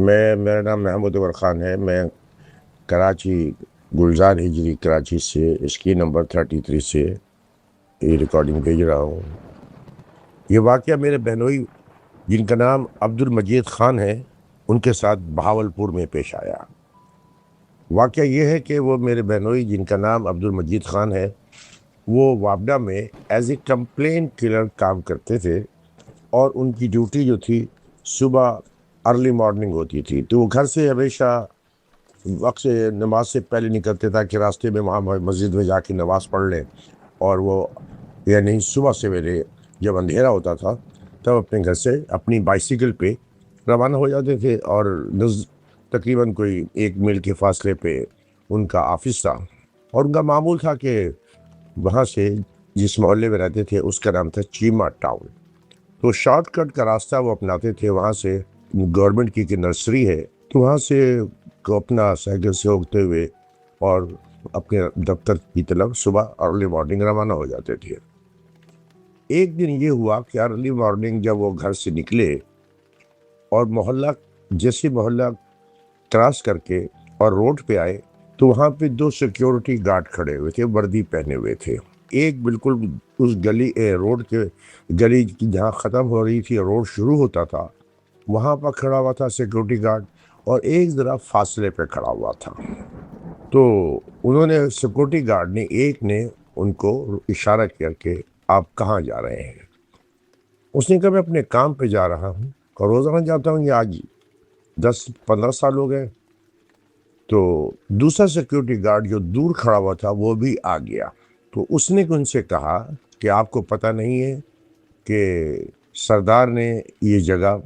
میرا نام محمود عمر خان ہے۔ میں کراچی گلزار ہجری کراچی سے اسکی نمبر 33 سے یہ ریکارڈنگ بھیج رہا ہوں۔ یہ واقعہ میرے بہنوئی جن کا نام عبد المجید خان ہے ان کے ساتھ بہاولپور میں پیش آیا۔ واقعہ یہ ہے کہ وہ میرے بہنوئی جن کا نام عبد المجید خان ہے وہ وابڈا میں ایز اے کمپلین کلر کام کرتے تھے، اور ان کی ڈیوٹی جو تھی صبح ارلی مارننگ ہوتی تھی، تو وہ گھر سے ہمیشہ وقت سے نماز سے پہلے نکلتے تھا کہ راستے میں وہاں مسجد میں جا کے نماز پڑھ لیں، اور وہ یعنی صبح سویرے جب اندھیرا ہوتا تھا تب اپنے گھر سے اپنی بائسیکل پہ روانہ ہو جاتے تھے، اور تقریباً کوئی 1 میل کے فاصلے پہ ان کا آفس تھا، اور ان کا معمول تھا کہ وہاں سے جس محلے میں رہتے تھے اس کا نام تھا چیما ٹاؤن، تو شارٹ کٹ کا راستہ وہ اپناتے تھے۔ وہاں سے گورنمنٹ کی ایک نرسری ہے، تو وہاں سے کو اپنا سائیکل سے ہوتے ہوئے اور اپنے دفتر کی طرف صبح ارلی مارننگ روانہ ہو جاتے تھے۔ ایک دن یہ ہوا کہ ارلی مارننگ جب وہ گھر سے نکلے اور محلہ کراس کر کے اور روڈ پہ آئے، تو وہاں پہ 2 سیکیورٹی گارڈ کھڑے ہوئے تھے، وردی پہنے ہوئے تھے۔ ایک بالکل اس گلی کی جہاں ختم ہو رہی تھی روڈ شروع ہوتا تھا وہاں پر کھڑا ہوا تھا سیکیورٹی گارڈ، اور ایک ذرا فاصلے پہ کھڑا ہوا تھا۔ تو انہوں نے سیکیورٹی گارڈ نے ان کو اشارہ کیا کہ آپ کہاں جا رہے ہیں؟ اس نے کہا میں اپنے کام پہ جا رہا ہوں، اور روزانہ جاتا ہوں، یہ آج 10-15 سال ہو گئے۔ تو دوسرا سیکیورٹی گارڈ جو دور کھڑا ہوا تھا وہ بھی آ گیا، تو اس نے ان سے کہا کہ آپ کو پتہ نہیں ہے کہ سردار نے یہ جگہ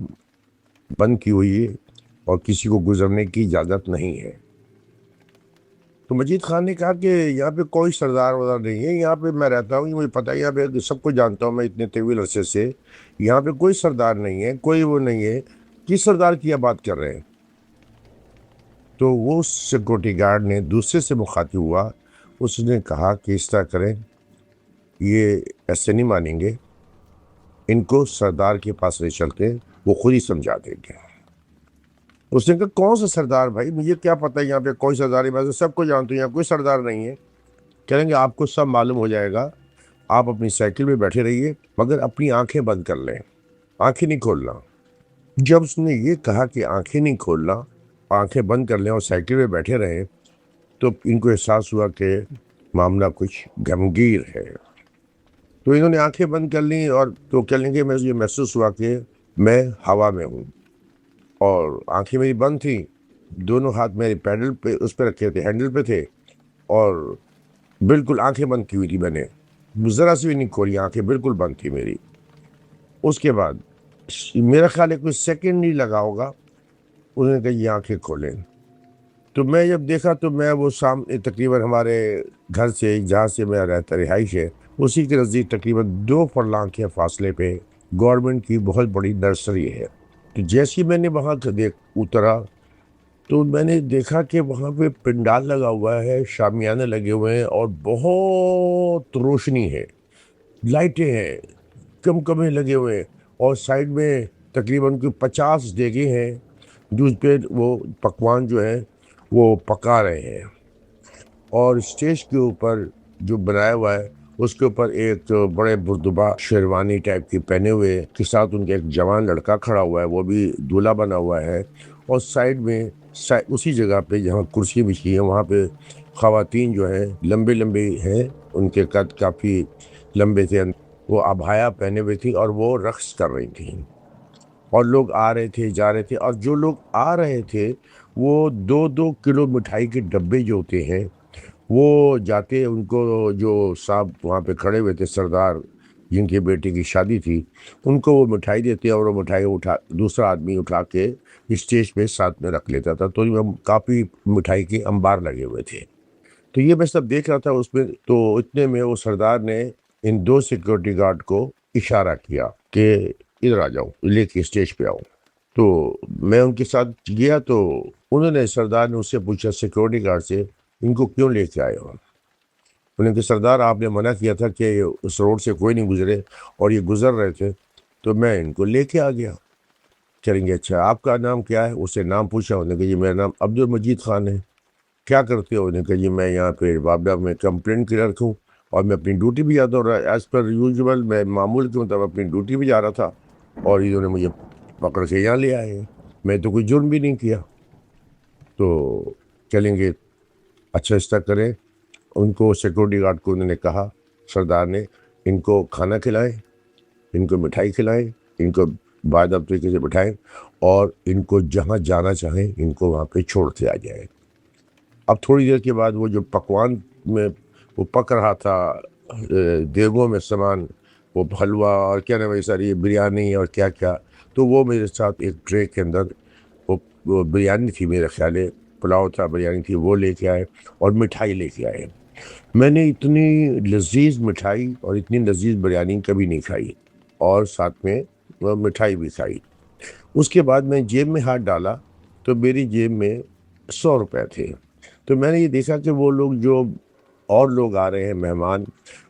بند کی ہوئی ہے اور کسی کو گزرنے کی اجازت نہیں ہے۔ تو مجید خان نے کہا کہ یہاں پہ کوئی سردار وردار نہیں ہے، یہاں پہ میں رہتا ہوں، مجھے پتہ ہے، یہاں پہ سب کو جانتا ہوں میں اتنے طویل عرصے سے، یہاں پہ کوئی سردار نہیں ہے، کوئی وہ نہیں ہے، کس سردار کی آپ بات کر رہے ہیں؟ تو وہ سیکورٹی گارڈ نے دوسرے سے مخاطب ہوا، اس نے کہا کہ اس طرح کریں، یہ ایسے نہیں مانیں گے، ان کو سردار کے پاس لے چلتے، وہ خود ہی سمجھا دیں گے۔ اس نے کہا کون سا سردار بھائی، مجھے کیا پتہ یہاں پہ کوئی سردار ہے، میں سب کو جانتا ہوں، یہاں کوئی سردار نہیں ہے۔ کہیں گے آپ کو سب معلوم ہو جائے گا، آپ اپنی سائیکل میں بیٹھے رہیے مگر اپنی آنکھیں بند کر لیں، آنکھیں نہیں کھولنا۔ جب اس نے یہ کہا کہ آنکھیں نہیں کھولنا، آنکھیں بند کر لیں اور سائیکل میں بیٹھے رہیں، تو ان کو احساس ہوا کہ معاملہ کچھ گمگیر ہے۔ تو انہوں نے آنکھیں بند کر لیں، اور تو کہہ لیں گے میں یہ محسوس ہوا کہ میں ہوا میں ہوں، اور آنکھیں میری بند تھیں، دونوں ہاتھ میرے پیڈل پہ اس پہ رکھے تھے، ہینڈل پہ تھے، اور بالکل آنکھیں بند کی ہوئی تھی، میں نے ذرا سی بھی نہیں کھولی، آنکھیں بالکل بند تھی میری۔ اس کے بعد میرا خیال ہے کوئی سیکنڈ نہیں لگا ہوگا، انہوں نے کہا یہ آنکھیں کھولیں۔ تو میں جب دیکھا تو میں وہ سامنے تقریباً ہمارے گھر سے جہاں سے میرا رہتا رہائش ہے اسی کے نزدیک تقریباً 2 فرلانگ کے فاصلے پہ گورنمنٹ کی بہت بڑی نرسری ہے۔ تو جیسے میں نے وہاں اترا تو میں نے دیکھا کہ وہاں پہ پنڈال لگا ہوا ہے، شامیانے لگے ہوئے ہیں، اور بہت روشنی ہے، لائٹیں ہیں، کمکمے لگے ہوئے ہیں، اور سائڈ میں تقریباً کوئی 50 دیگیں ہیں جس پہ وہ پکوان جو ہے وہ پکا رہے ہیں، اور اسٹیج کے اوپر جو بنایا ہوا ہے اس کے اوپر ایک بڑے بردبا شیروانی ٹائپ کی پہنے ہوئے کے ساتھ ان کا ایک جوان لڑکا کھڑا ہوا ہے، وہ بھی دولہا بنا ہوا ہے، اور سائڈ میں اسی جگہ پہ جہاں کرسی بچھی ہے وہاں پہ خواتین جو ہیں لمبے لمبے ہیں، ان کے قد کافی لمبے تھے، وہ ابھایا پہنے ہوئے تھی اور وہ رقص کر رہی تھیں، اور لوگ آ رہے تھے جا رہے تھے، اور جو لوگ آ رہے تھے وہ 2-2 کلو مٹھائی کے ڈبے جو ہوتے ہیں وہ جاتے، ان کو جو صاحب وہاں پہ کھڑے ہوئے تھے سردار جن کے بیٹے کی شادی تھی ان کو وہ مٹھائی دیتے، اور وہ مٹھائی دوسرا آدمی اٹھا کے اسٹیج پہ ساتھ میں رکھ لیتا تھا، تو کافی مٹھائی کے انبار لگے ہوئے تھے۔ تو یہ میں سب دیکھ رہا تھا اس میں، تو اتنے میں وہ سردار نے ان 2 سیکورٹی گارڈ کو اشارہ کیا کہ ادھر آ جاؤ، لے کے اسٹیج پہ آؤ۔ تو میں ان کے ساتھ گیا، تو انہوں نے سردار نے اس سے پوچھا سیکورٹی گارڈ سے ان کو کیوں لے کے آئے ہو؟ انہوں نے کہا سردار آپ نے منع کیا تھا کہ اس روڈ سے کوئی نہیں گزرے، اور یہ گزر رہے تھے تو میں ان کو لے کے آ گیا۔ چلیں گے اچھا آپ کا نام کیا ہے؟ اس سے نام پوچھا، انہوں نے کہا جی میرا نام عبد المجید خان ہے۔ کیا کرتے ہو؟ انہوں نے کہا جی میں یہاں پہ بابڈا میں کمپلینٹ کلرک ہوں اور میں اپنی ڈیوٹی بھی جاتا ہوں، ایز پر یوزول میں معمول کے مطابق اپنی ڈیوٹی بھی جا رہا تھا اور انہوں نے مجھے پکڑ کے یہاں لے آئے، میں تو کوئی جرم بھی نہیں کیا۔ تو چلیں گے اچھا اس طرح کریں۔ ان کو سیکورٹی گارڈ کو انہوں نے کہا، سردار نے، ان کو کھانا کھلائیں، ان کو مٹھائی کھلائیں، ان کو باادب طریقے سے بٹھائیں اور ان کو جہاں جانا چاہیں ان کو وہاں پہ چھوڑتے آ جائیں۔ اب تھوڑی دیر کے بعد وہ جو پکوان میں وہ پک رہا تھا دیگوں میں سامان، وہ حلوہ اور کیا نام ہے ساری بریانی اور کیا کیا، تو وہ میرے ساتھ ایک ٹرے کے اندر وہ بریانی تھی، میرے خیال ہے پلاؤ تھا، بریانی تھی، وہ لے کے آئے اور مٹھائی لے کے آئے۔ میں نے اتنی لذیذ مٹھائی اور اتنی لذیذ بریانی کبھی نہیں کھائی، اور ساتھ میں وہ مٹھائی بھی کھائی۔ اس کے بعد میں جیب میں ہاتھ ڈالا تو میری جیب میں 100 روپے تھے۔ تو میں نے یہ دیکھا کہ وہ لوگ جو اور لوگ آ رہے ہیں مہمان،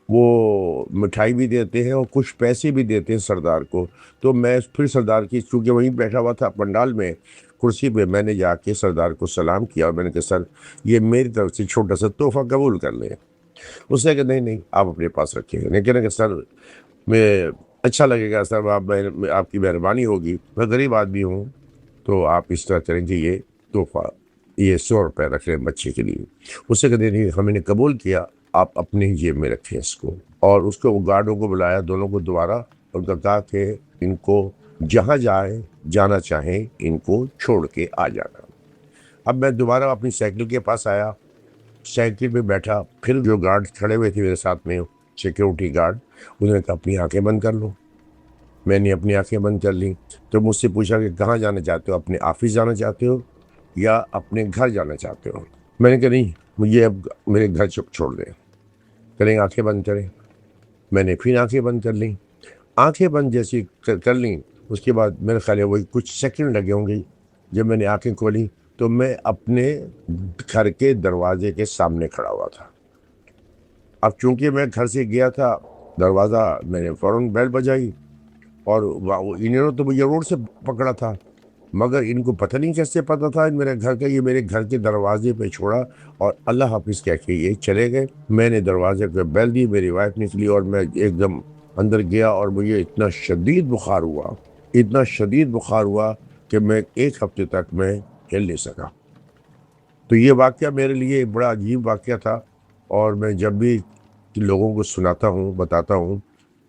وہ مٹھائی بھی دیتے ہیں اور کچھ پیسے بھی دیتے ہیں سردار کو۔ تو میں پھر سردار کی، چونکہ وہیں بیٹھا ہوا تھا پنڈال میں کرسی پہ، میں نے جا کے سردار کو سلام کیا اور میں نے کہا سر یہ میری طرف سے چھوٹا سا تحفہ قبول کر لیں۔ اس نے کہا نہیں نہیں آپ اپنے پاس رکھیں گے۔ لیکن کہ سر میں اچھا لگے گا سر، آپ کی مہربانی ہوگی، میں غریب آدمی ہوں، تو آپ اس طرح کریں کہ یہ تحفہ یہ 100 روپے رکھ لیں بچے کے لیے۔ اس سے کہتے نہیں ہم نے قبول کیا، آپ اپنے ہی جیب میں رکھیں اس کو۔ اور اس کو گارڈوں کو بلایا دونوں کو دوبارہ، اور کہا کہ ان کو جہاں جانا چاہیں ان کو چھوڑ کے آ جانا۔ اب میں دوبارہ اپنی سائیکل کے پاس آیا، سائیکل پہ بیٹھا، پھر جو گارڈ کھڑے ہوئے تھے میرے ساتھ میں سیکیورٹی گارڈ، انہوں نے کہا اپنی آنکھیں بند کر لو۔ میں نے اپنی آنکھیں بند کر لیں تو مجھ سے پوچھا کہ کہاں جانا چاہتے ہو، اپنے آفس جانا چاہتے ہو یا اپنے گھر جانا چاہتے ہو؟ میں نے کہا نہیں مجھے اب میرے گھر چھوڑ دیں۔ کریں آنکھیں بند کریں۔ میں نے پھر آنکھیں بند کر لیں۔ آنکھیں بند جیسی کر لیں، اس کے بعد میرے خیال ہے وہی کچھ سیکنڈ لگے ہوں گے، جب میں نے آنکھیں کھولیں تو میں اپنے گھر کے دروازے کے سامنے کھڑا ہوا تھا۔ اب چونکہ میں گھر سے گیا تھا، دروازہ میں نے فوراً بیل بجائی، اور انہوں نے تو مجھے روڈ سے پکڑا تھا، مگر ان کو پتہ نہیں کیسے پتہ تھا میرے گھر کا، یہ میرے گھر کے دروازے پہ چھوڑا اور اللہ حافظ کہہ کے یہ چلے گئے۔ میں نے دروازے پہ بیل دی، میری وائف نکلی اور میں ایک دم اندر گیا، اور مجھے اتنا شدید بخار ہوا کہ میں 1 ہفتے تک میں ہل نہیں سکا۔ تو یہ واقعہ میرے لیے بڑا عجیب واقعہ تھا، اور میں جب بھی لوگوں کو سناتا ہوں بتاتا ہوں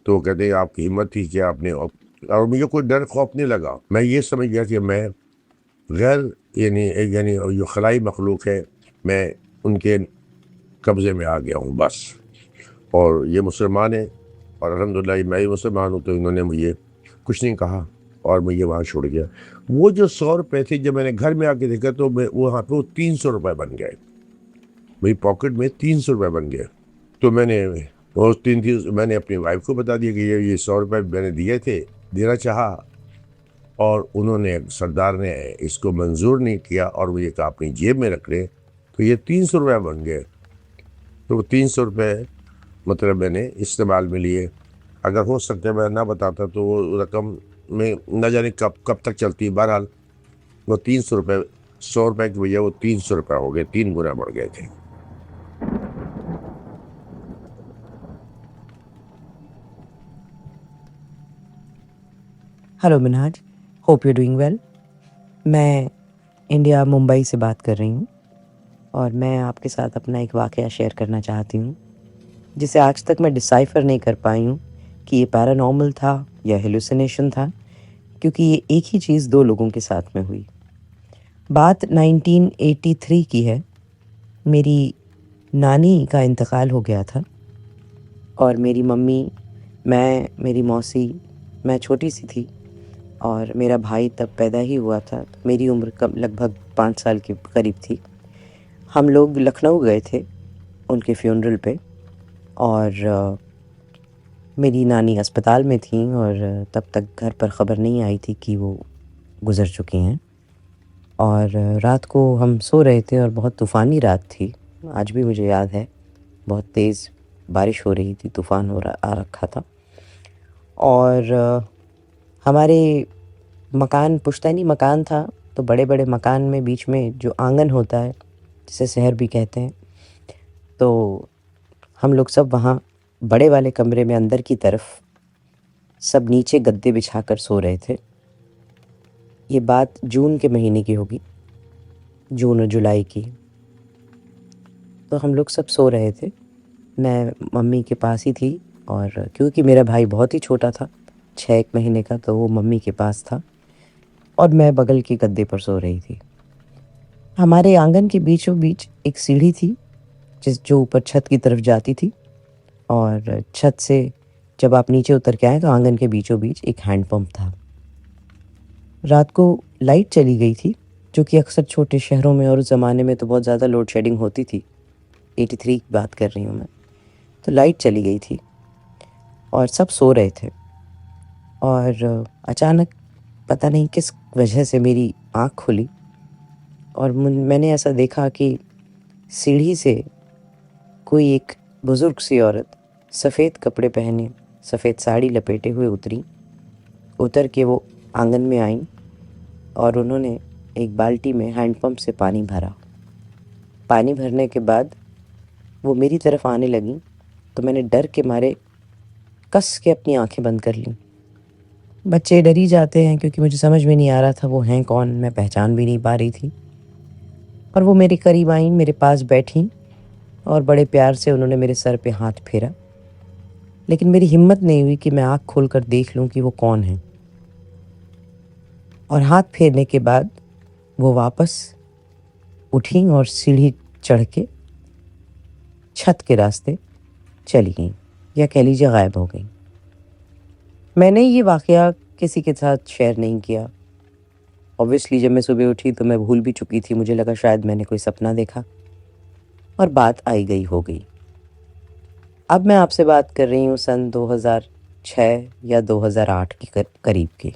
تو کہتے ہیں آپ کی ہمت تھی کہ آپ نے، اور مجھے کوئی ڈر خوف نہیں لگا۔ میں یہ سمجھ گیا کہ میں غیر یعنی جو خلائی مخلوق ہے، میں ان کے قبضے میں آ گیا ہوں بس۔ اور یہ مسلمان ہیں اور الحمدللہ میں بھی مسلمان ہوں، تو انہوں نے مجھے کچھ نہیں کہا اور مجھے وہاں چھوڑ گیا۔ وہ جو 100 روپے تھے، جب میں نے گھر میں آ کے دیکھا تو وہاں پہ وہ 300 روپے بن گئے، میری پاکٹ میں 300 روپے بن گئے۔ تو میں نے میں نے اپنی وائف کو بتا دیا کہ یہ 100 روپے میں نے دینا چاہا، اور انہوں نے، سردار نے اس کو منظور نہیں کیا اور مجھے کہا اپنی جیب میں رکھ لیں، تو یہ 300 روپے بن گئے۔ تو وہ 300 روپے مطلب میں نے استعمال میں لیے۔ اگر ہو سکتا میں نہ بتاتا تو وہ رقم میں نہ جانے کب تک چلتی۔ بہرحال وہ 300 روپے، 100 روپے کی وجہ وہ 300 روپے ہو گئے، 3 گنا بڑھ گئے تھے۔ Hello Minhaj, hope you doing well. میں انڈیا ممبئی سے بات کر رہی ہوں، اور میں آپ کے ساتھ اپنا ایک واقعہ شیئر کرنا چاہتی ہوں، جسے آج تک میں ڈسائفر نہیں کر پائی ہوں کہ یہ پیرانارمل تھا یا ہیلوسینیشن تھا، کیونکہ یہ ایک ہی چیز 2 لوگوں کے ساتھ میں ہوئی۔ بات 1983 کی ہے۔ میری نانی کا انتقال ہو گیا تھا، اور میری ممی، میری موسی، میں چھوٹی سی تھی، اور میرا بھائی تب پیدا ہی ہوا تھا۔ میری عمر لگ بھگ 5 سال کے قریب تھی۔ ہم لوگ لکھنؤ گئے تھے ان کے فیونرل پہ، اور میری نانی اسپتال میں تھیں، اور تب تک گھر پر خبر نہیں آئی تھی کہ وہ گزر چکی ہیں۔ اور رات کو ہم سو رہے تھے، اور بہت طوفانی رات تھی، آج بھی مجھے یاد ہے، بہت تیز بارش ہو رہی تھی، طوفان آ رکھا تھا، اور ہمارے مکان پشتینی مکان تھا، تو بڑے بڑے مکان میں بیچ میں جو آنگن ہوتا ہے جسے سحر بھی کہتے ہیں، تو ہم لوگ سب وہاں بڑے والے کمرے میں اندر کی طرف سب نیچے گدے بچھا کر سو رہے تھے۔ یہ بات جون کے مہینے کی ہوگی، جون اور جولائی کی۔ تو ہم لوگ سب سو رہے تھے، میں ممی کے پاس ہی تھی، اور کیونکہ میرا بھائی بہت ہی چھوٹا تھا، 6 مہینے کا، تو وہ ممی کے پاس تھا اور میں بغل کے گدے پر سو رہی تھی۔ ہمارے آنگن کے بیچوں بیچ ایک سیڑھی تھی جو اوپر چھت کی طرف جاتی تھی، اور چھت سے جب آپ نیچے اتر کے آئیں تو آنگن کے بیچوں بیچ ایک ہینڈ پمپ تھا۔ رات کو لائٹ چلی گئی تھی، جو کہ اکثر چھوٹے شہروں میں اور اس زمانے میں تو بہت زیادہ لوڈ شیڈنگ ہوتی تھی، 83 کی بات کر رہی ہوں میں۔ تو لائٹ چلی گئی تھی اور سب سو رہے تھے، اور اچانک پتہ نہیں کس وجہ سے میری آنکھ کھلی، اور میں نے ایسا دیکھا کہ سیڑھی سے کوئی ایک بزرگ سی عورت سفید کپڑے پہنے، سفید ساڑی لپیٹے ہوئے اتر کے وہ آنگن میں آئیں، اور انہوں نے ایک بالٹی میں ہینڈ پمپ سے پانی بھرا۔ پانی بھرنے کے بعد وہ میری طرف آنے لگیں، تو میں نے ڈر کے مارے کس کے اپنی آنکھیں بند کر لیں۔ بچے ڈر ہی جاتے ہیں، کیونکہ مجھے سمجھ میں نہیں آ رہا تھا وہ ہیں کون، میں پہچان بھی نہیں پا رہی تھی۔ اور وہ میرے قریب آئیں، میرے پاس بیٹھیں، اور بڑے پیار سے انہوں نے میرے سر پہ ہاتھ پھیرا، لیکن میری ہمت نہیں ہوئی کہ میں آنکھ کھول کر دیکھ لوں کہ وہ کون ہیں۔ اور ہاتھ پھیرنے کے بعد وہ واپس اٹھیں اور سیڑھی چڑھ کے چھت کے راستے چلی گئیں، یا کہہ لیجیے غائب ہو گئیں۔ میں نے یہ واقعہ کسی کے ساتھ شیئر نہیں کیا۔ اوبویسلی جب میں صبح اٹھی تو میں بھول بھی چکی تھی، مجھے لگا شاید میں نے کوئی سپنا دیکھا، اور بات آئی گئی ہو گئی۔ اب میں آپ سے بات کر رہی ہوں سن 2006 یا 2008 کے قریب کی۔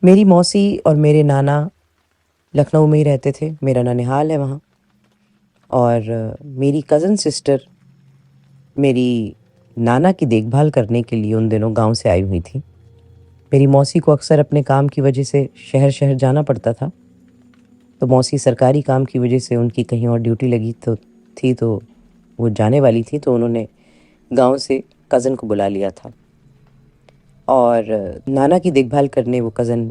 میری موسی اور میرے نانا لکھنؤ میں ہی رہتے تھے، میرا ننیحال ہے وہاں، اور میری کزن سسٹر میری نانا کی دیکھ بھال کرنے کے لیے ان دنوں گاؤں سے آئی ہوئی تھی۔ میری موسی کو اکثر اپنے کام کی وجہ سے شہر جانا پڑتا تھا، تو موسی سرکاری کام کی وجہ سے ان کی کہیں اور ڈیوٹی لگی تو وہ جانے والی تھی، تو انہوں نے گاؤں سے کزن کو بلا لیا تھا، اور نانا کی دیکھ بھال کرنے وہ کزن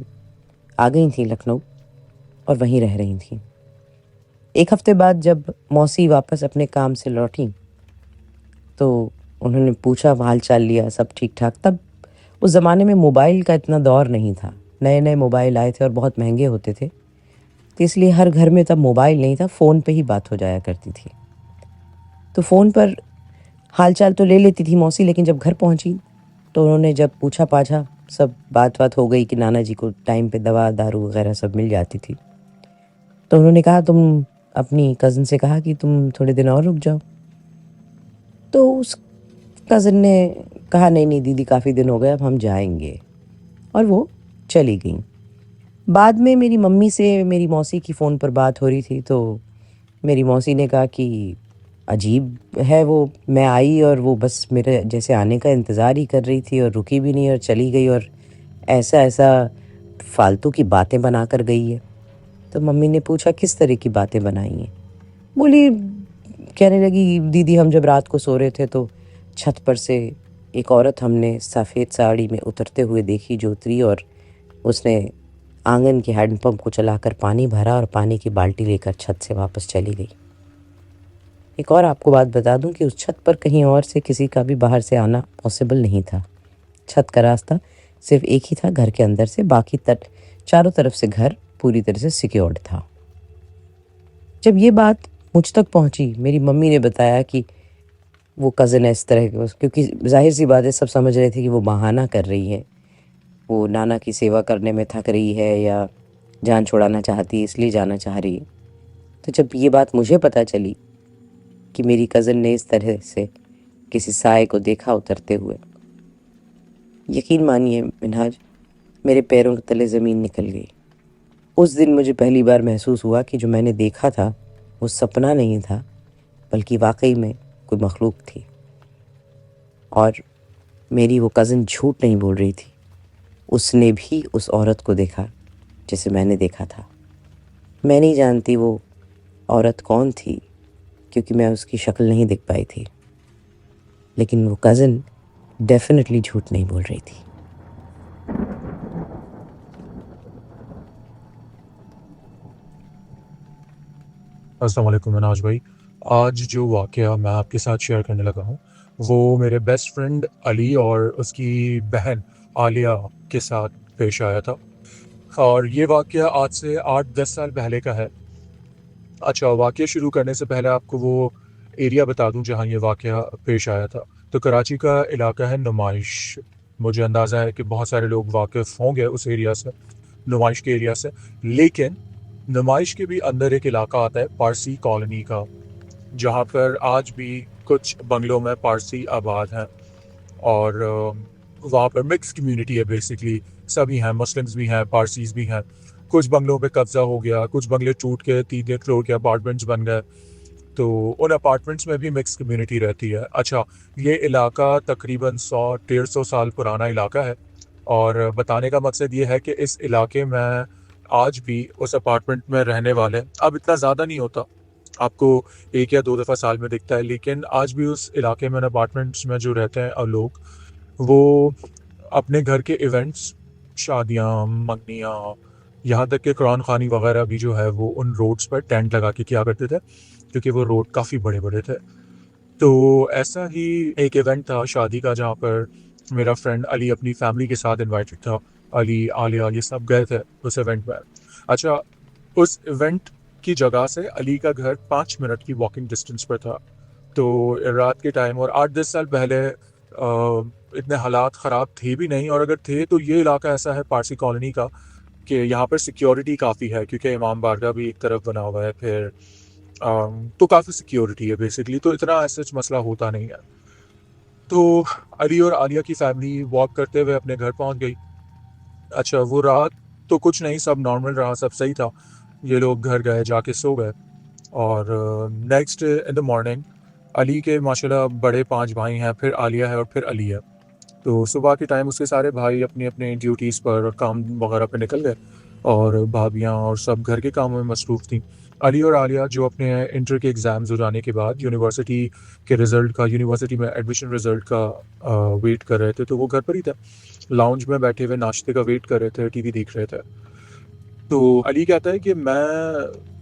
آ گئی تھیں لکھنؤ، اور وہیں رہ رہی تھیں۔ ایک ہفتے بعد جب موسی واپس اپنے کام سے لوٹیں تو انہوں نے پوچھا، حال چال لیا، سب ٹھیک ٹھاک۔ تب اس زمانے میں موبائل کا اتنا دور نہیں تھا، نئے نئے موبائل آئے تھے اور بہت مہنگے ہوتے تھے، تو اس لیے ہر گھر میں تب موبائل نہیں تھا، فون پہ ہی بات ہو جایا کرتی تھی۔ تو فون پر حال چال تو لے لیتی تھی موسی، لیکن جب گھر پہنچی تو انہوں نے جب پوچھا پاچھا، سب بات ہو گئی کہ نانا جی کو ٹائم پہ دوا دارو وغیرہ سب مل جاتی تھی، تو انہوں نے کہا، تم اپنی کزن سے کہا کہ تم تھوڑے دن اور رک جاؤ۔ تو اس کزن نے کہا، نہیں دیدی، کافی دن ہو گئے، اب ہم جائیں گے، اور وہ چلی گئیں۔ بعد میں میری ممی سے میری موسی کی فون پر بات ہو رہی تھی، تو میری موسی نے کہا کہ عجیب ہے، وہ میں آئی اور وہ بس میرے جیسے آنے کا انتظار ہی کر رہی تھی، اور رکی بھی نہیں اور چلی گئی، اور ایسا فالتو کی باتیں بنا کر گئی ہے۔ تو ممی نے پوچھا، کس طرح کی باتیں بنائی ہیں؟ بولی، کہنے لگی، دیدی ہم جب رات کو سو رہے تھے تو چھت پر سے ایک عورت ہم نے سفید ساڑی میں اترتے ہوئے دیکھی، جو اتری اور اس نے آنگن کے ہینڈ پمپ کو چلا کر پانی بھرا اور پانی کی بالٹی لے کر چھت سے واپس چلی گئی۔ ایک اور آپ کو بات بتا دوں کہ اس چھت پر کہیں اور سے کسی کا بھی باہر سے آنا پاسبل نہیں تھا۔ چھت کا راستہ صرف ایک ہی تھا گھر کے اندر سے، باقی چاروں طرف سے گھر پوری طرح سے سیکیورڈ تھا۔ جب یہ بات مجھ تک پہنچی، میری ممی نے بتایا کہ وہ کزن اس طرح کے، کیونکہ ظاہر سی بات ہے سب سمجھ رہے تھے کہ وہ بہانہ کر رہی ہے، وہ نانا کی سیوا کرنے میں تھک رہی ہے یا جان چھوڑانا چاہتی ہے، اس لیے جانا چاہ رہی ہے۔ تو جب یہ بات مجھے پتہ چلی کہ میری کزن نے اس طرح سے کسی سائے کو دیکھا اترتے ہوئے، یقین مانیے منہاج، میرے پیروں کے تلے زمین نکل گئی۔ اس دن مجھے پہلی بار محسوس ہوا کہ جو میں نے دیکھا تھا وہ سپنا نہیں تھا، بلکہ واقعی میں کوئی مخلوق تھی، اور میری وہ کزن جھوٹ نہیں بول رہی تھی۔ اس نے بھی اس عورت کو دیکھا جسے میں نے دیکھا تھا. میں نہیں جانتی وہ عورت کون تھی کیونکہ میں اس کی شکل نہیں دیکھ پائی تھی، لیکن وہ کزن ڈیفینیٹلی جھوٹ نہیں بول رہی تھی. السلام علیکم مناج بھائی. آج جو واقعہ میں آپ کے ساتھ شیئر کرنے لگا ہوں وہ میرے بیسٹ فرینڈ علی اور اس کی بہن عالیہ کے ساتھ پیش آیا تھا، اور یہ واقعہ آج سے 8-10 سال پہلے کا ہے. اچھا، واقعہ شروع کرنے سے پہلے آپ کو وہ ایریا بتا دوں جہاں یہ واقعہ پیش آیا تھا. تو کراچی کا علاقہ ہے نمائش. مجھے اندازہ ہے کہ بہت سارے لوگ واقف ہوں گے اس ایریا سے، نمائش کے ایریا سے. لیکن نمائش کے بھی اندر ایک علاقہ آتا ہے پارسی کالونی کا، جہاں پر آج بھی کچھ بنگلوں میں پارسی آباد ہیں، اور وہاں پر مکس کمیونٹی ہے. بیسکلی سبھی ہیں، مسلمز بھی ہیں، پارسیز بھی ہیں. کچھ بنگلوں پہ قبضہ ہو گیا، کچھ بنگلے ٹوٹ کے 3 فلور کے اپارٹمنٹس بن گئے، تو ان اپارٹمنٹس میں بھی مکس کمیونٹی رہتی ہے. اچھا، یہ علاقہ تقریباً 100-150 سال پرانا علاقہ ہے، اور بتانے کا مقصد یہ ہے کہ اس علاقے میں آج بھی اس اپارٹمنٹ میں رہنے والے، اب اتنا زیادہ نہیں ہوتا، آپ کو 1 یا 2 دفعہ سال میں دکھتا ہے، لیکن آج بھی اس علاقے میں اپارٹمنٹس میں جو رہتے ہیں لوگ، وہ اپنے گھر کے ایونٹس، شادیاں، منگنیاں، یہاں تک کہ قرآن خوانی وغیرہ بھی جو ہے وہ ان روڈز پر ٹینٹ لگا کے کیا کرتے تھے، کیونکہ وہ روڈ کافی بڑے بڑے تھے. تو ایسا ہی ایک ایونٹ تھا شادی کا جہاں پر میرا فرینڈ علی اپنی فیملی کے ساتھ انوائٹڈ تھا. علی، عالیہ، یہ سب گئے تھے اس ایونٹ میں. اچھا، اس ایونٹ کی جگہ سے علی کا گھر 5 منٹ کی واکنگ ڈسٹنس پر تھا. تو رات کے ٹائم، اور 8-10 سال پہلے اتنے حالات خراب تھے بھی نہیں، اور اگر تھے تو یہ علاقہ ایسا ہے پارسی کالونی کا کہ یہاں پر سیکیورٹی کافی ہے، کیونکہ امام بارگاہ بھی ایک طرف بنا ہوا ہے، پھر تو کافی سیکیورٹی ہے بیسکلی، تو اتنا ایسا مسئلہ ہوتا نہیں ہے. تو علی اور عالیہ کی فیملی واک کرتے ہوئے اپنے گھر پہنچ گئی. اچھا، وہ رات تو کچھ نہیں، سب نارمل رہا، سب صحیح تھا. یہ لوگ گھر گئے، جا کے سو گئے، اور نیکسٹ ان دا مارننگ علی کے ماشاءاللہ بڑے 5 بھائی ہیں، پھر عالیہ ہے، اور پھر علی ہے. تو صبح کے ٹائم اس کے سارے بھائی اپنی اپنے ڈیوٹیز پر اور کام وغیرہ پہ نکل گئے، اور بھابیاں اور سب گھر کے کاموں میں مصروف تھیں. علی اور عالیہ جو اپنے انٹر کے ایگزامز ہو جانے کے بعد یونیورسٹی کے رزلٹ کا، یونیورسٹی میں ایڈمیشن رزلٹ کا ویٹ کر رہے تھے، تو وہ گھر پر ہی تھے، لاؤنج میں بیٹھے ہوئے ناشتے کا ویٹ کر رہے تھے، ٹی وی دیکھ رہے تھے. تو علی کہتا ہے کہ میں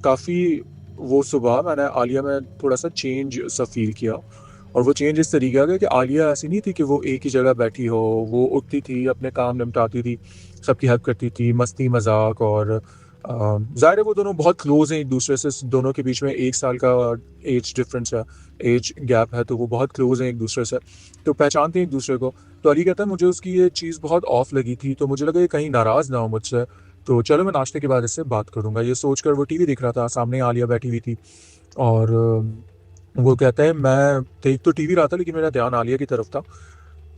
کافی، وہ صبح میں نے عالیہ میں تھوڑا سا چینج سا فیل کیا، اور وہ چینج اس طریقے کا کہ عالیہ ایسی نہیں تھی کہ وہ ایک ہی جگہ بیٹھی ہو، وہ اٹھتی تھی، اپنے کام نمٹاتی تھی، سب کی ہیلپ کرتی تھی، مستی مذاق، اور ظاہر ہے وہ دونوں بہت کلوز ہیں ایک دوسرے سے، دونوں کے بیچ میں 1 سال کا ایج ڈفرینس ہے، ایج گیپ ہے، تو وہ بہت کلوز ہیں ایک دوسرے سے، تو پہچانتے ہیں ایک دوسرے کو. تو علی کہتا ہے مجھے اس کی یہ چیز بہت آف لگی تھی، تو مجھے لگا یہ کہیں ناراض نہ ہو مجھ سے، تو چلو میں ناشتے کے بعد اس سے بات کروں گا. یہ سوچ کر وہ ٹی وی دیکھ رہا تھا، سامنے عالیہ بیٹھی ہوئی تھی، اور وہ کہتا ہے میں دیکھ تو ٹی وی رہا تھا لیکن میرا دھیان عالیہ کی طرف تھا.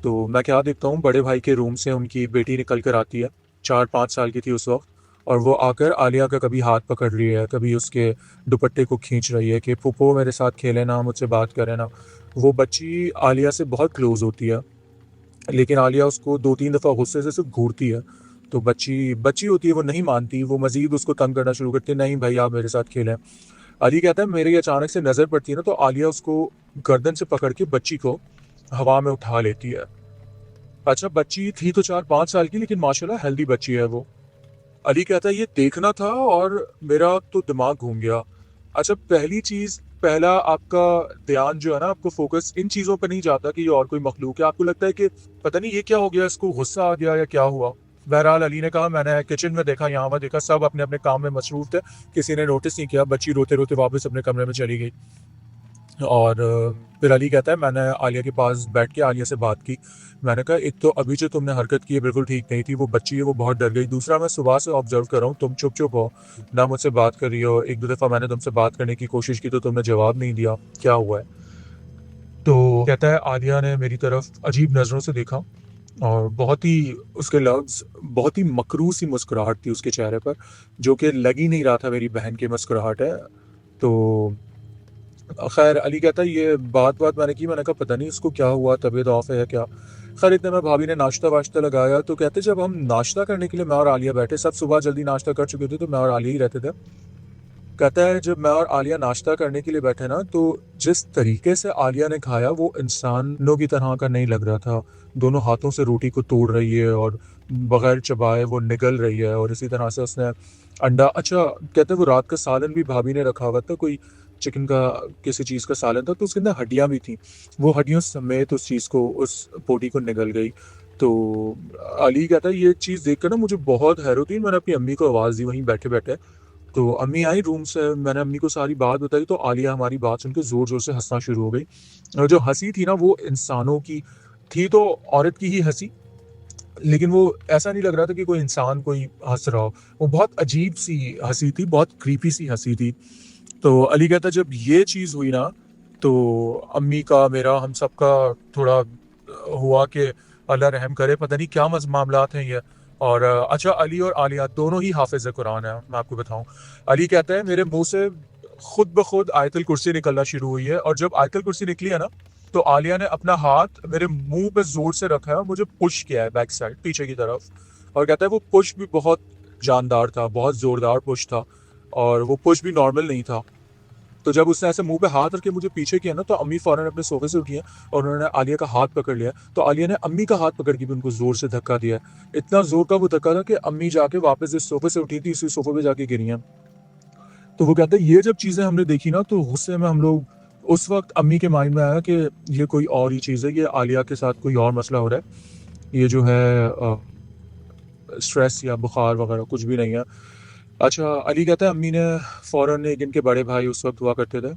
تو میں کیا دیکھتا ہوں، بڑے بھائی کے روم سے ان کی بیٹی نکل کر آتی ہے، 4-5 سال کی تھی اس وقت، اور وہ آ کر عالیہ کا کبھی ہاتھ پکڑ رہی ہے، کبھی اس کے دوپٹے کو کھینچ رہی ہے کہ پھوپھو میرے ساتھ کھیلے نا، مجھ سے بات کرے نا. وہ بچی عالیہ سے بہت کلوز ہوتی ہے، لیکن عالیہ اس کو 2-3 دفعہ غصے سے صرف گھورتی ہے. تو بچی ہوتی ہے، وہ نہیں مانتی، وہ مزید اس کو تنگ کرنا شروع کرتی ہے، نہیں بھائی آپ میرے ساتھ کھیلیں. علی کہتا ہے میری اچانک سے نظر پڑتی ہے نا، تو عالیہ اس کو گردن سے پکڑ کے بچی کو ہوا میں اٹھا لیتی ہے. اچھا، بچی تھی تو 4-5 سال کی، لیکن ماشاءاللہ ہیلدی بچی ہے وہ. علی کہتا ہے یہ دیکھنا تھا اور میرا تو دماغ گھوم گیا. اچھا، پہلی چیز، پہلا آپ کا دھیان جو ہے نا، آپ کو فوکس ان چیزوں پہ نہیں جاتا کہ یہ اور کوئی مخلوق ہے، آپ کو لگتا ہے کہ پتہ نہیں یہ کیا ہو گیا، اس کو غصہ آ گیا یا کیا ہوا. بہرحال علی نے کہا میں نے کچن میں دیکھا، یہاں دیکھا، سب اپنے اپنے کام میں مصروف تھے، کسی نے نوٹس نہیں کیا. بچی روتے روتے واپس اپنے کمرے میں چلی گئی، اور پھر علی کہتا ہے میں نے عالیہ کے پاس بیٹھ کے عالیہ سے بات کی. میں نے کہا ایک تو ابھی جو تم نے حرکت کی ہے بالکل ٹھیک نہیں تھی، وہ بچی ہے وہ بہت ڈر گئی. دوسرا میں صبح سے آبزرو کر رہا ہوں تم چپ ہو، نہ مجھ سے بات کر رہی ہو، 1-2 دفعہ میں نے تم سے بات کرنے کی کوشش کی تو تم نے جواب نہیں دیا، کیا ہوا ہے. تو کہتا ہے عالیہ نے میری طرف عجیب نظروں سے دیکھا، اور بہت ہی اس کے لفظ، بہت ہی مکروہ سی مسکراہٹ تھی اس کے چہرے پر، جو کہ لگ ہی نہیں رہا تھا میری بہن کی مسکراہٹ ہے. تو خیر، علی کہتا ہے یہ بات میں نے کی، میں نے کہا پتہ نہیں اس کو کیا ہوا، طبیعت آف ہے یا کیا. خیر اتنے میں بھابھی نے ناشتہ واشتہ لگایا تو کہتے جب ہم ناشتہ کرنے کے لیے میں اور عالیہ بیٹھے، سب صبح جلدی ناشتہ کر چکے تھے تو میں اور عالیہ ہی رہتے تھے، کہتا ہے جب میں اور عالیہ ناشتہ کرنے کے لیے بیٹھے نا تو جس طریقے سے عالیہ نے کھایا وہ انسانوں کی طرح کا نہیں لگ رہا تھا، دونوں ہاتھوں سے روٹی کو توڑ رہی ہے اور بغیر چبائے وہ نگل رہی ہے، اور اسی طرح سے اس نے انڈا، اچھا کہتے ہیں وہ رات کا سالن بھی بھابھی نے رکھا ہوا تھا، کوئی چکن کا کسی چیز کا سالن تھا تو اس کے اندر ہڈیاں بھی تھیں، وہ ہڈیوں سمیت اس چیز کو اس بوٹی کو نگل گئی۔ تو علی کہتا ہے یہ چیز دیکھ کر نا مجھے بہت حیرت ہوئی، میں نے اپنی امی کو آواز دی وہیں بیٹھے بیٹھے، تو امی آئی روم سے، میں نے امی کو ساری بات بتائی تو عالیہ ہماری بات سن کے زور زور سے ہنسنا شروع ہو گئی، اور جو ہنسی تھی نا وہ انسانوں کی تھی، تو عورت کی ہی ہنسی، لیکن وہ ایسا نہیں لگ رہا تھا کہ کوئی انسان کوئی ہنس رہا ہو، وہ بہت عجیب سی ہنسی تھی، بہت کریپی سی ہنسی تھی۔ تو علی کہتا جب یہ چیز ہوئی نا تو امی کا میرا ہم سب کا تھوڑا ہوا کہ اللہ رحم کرے، پتہ نہیں کیا معاملات ہیں یہ۔ اور اچھا علی اور عالیہ دونوں ہی حافظ قرآن ہیں، میں آپ کو بتاؤں، علی کہتا ہے میرے منہ سے خود بخود آیت الکرسی نکلنا شروع ہوئی ہے، اور جب آیت الکرسی نکلی ہے نا تو عالیہ نے اپنا ہاتھ میرے منہ پہ زور سے رکھا ہے اور مجھے پش کیا ہے بیک سائڈ پیچھے کی طرف، اور کہتا ہے وہ پش بھی بہت جاندار تھا، بہت زوردار پش تھا، اور وہ پش بھی نارمل نہیں تھا۔ تو جب اس نے ایسے منہ پہ ہاتھ رکھ کے مجھے پیچھے کیا نا تو امی فوراً اپنے صوفے سے اٹھی ہیں اور انہوں نے عالیہ کا ہاتھ پکڑ لیا، تو عالیہ نے امی کا ہاتھ پکڑ کے بھی ان کو زور سے دھکا دیا، اتنا زور کا وہ دھکا تھا کہ امی جا کے واپس جس صوفے سے اٹھی تھی اسی صوفے پہ جا کے گری ہیں۔ تو وہ کہتے ہیں یہ جب چیزیں ہم نے دیکھی نا تو غصے میں ہم لوگ، اس وقت امی کے مائنڈ میں آیا کہ یہ کوئی اور ہی چیز ہے، یہ عالیہ کے ساتھ کوئی اور مسئلہ ہو رہا ہے، یہ جو ہے اسٹریس یا بخار وغیرہ کچھ بھی نہیں ہے۔ اچھا علی کہتا ہے امی نے فوراً ایک ان کے بڑے بھائی اس وقت ہوا کرتے تھے،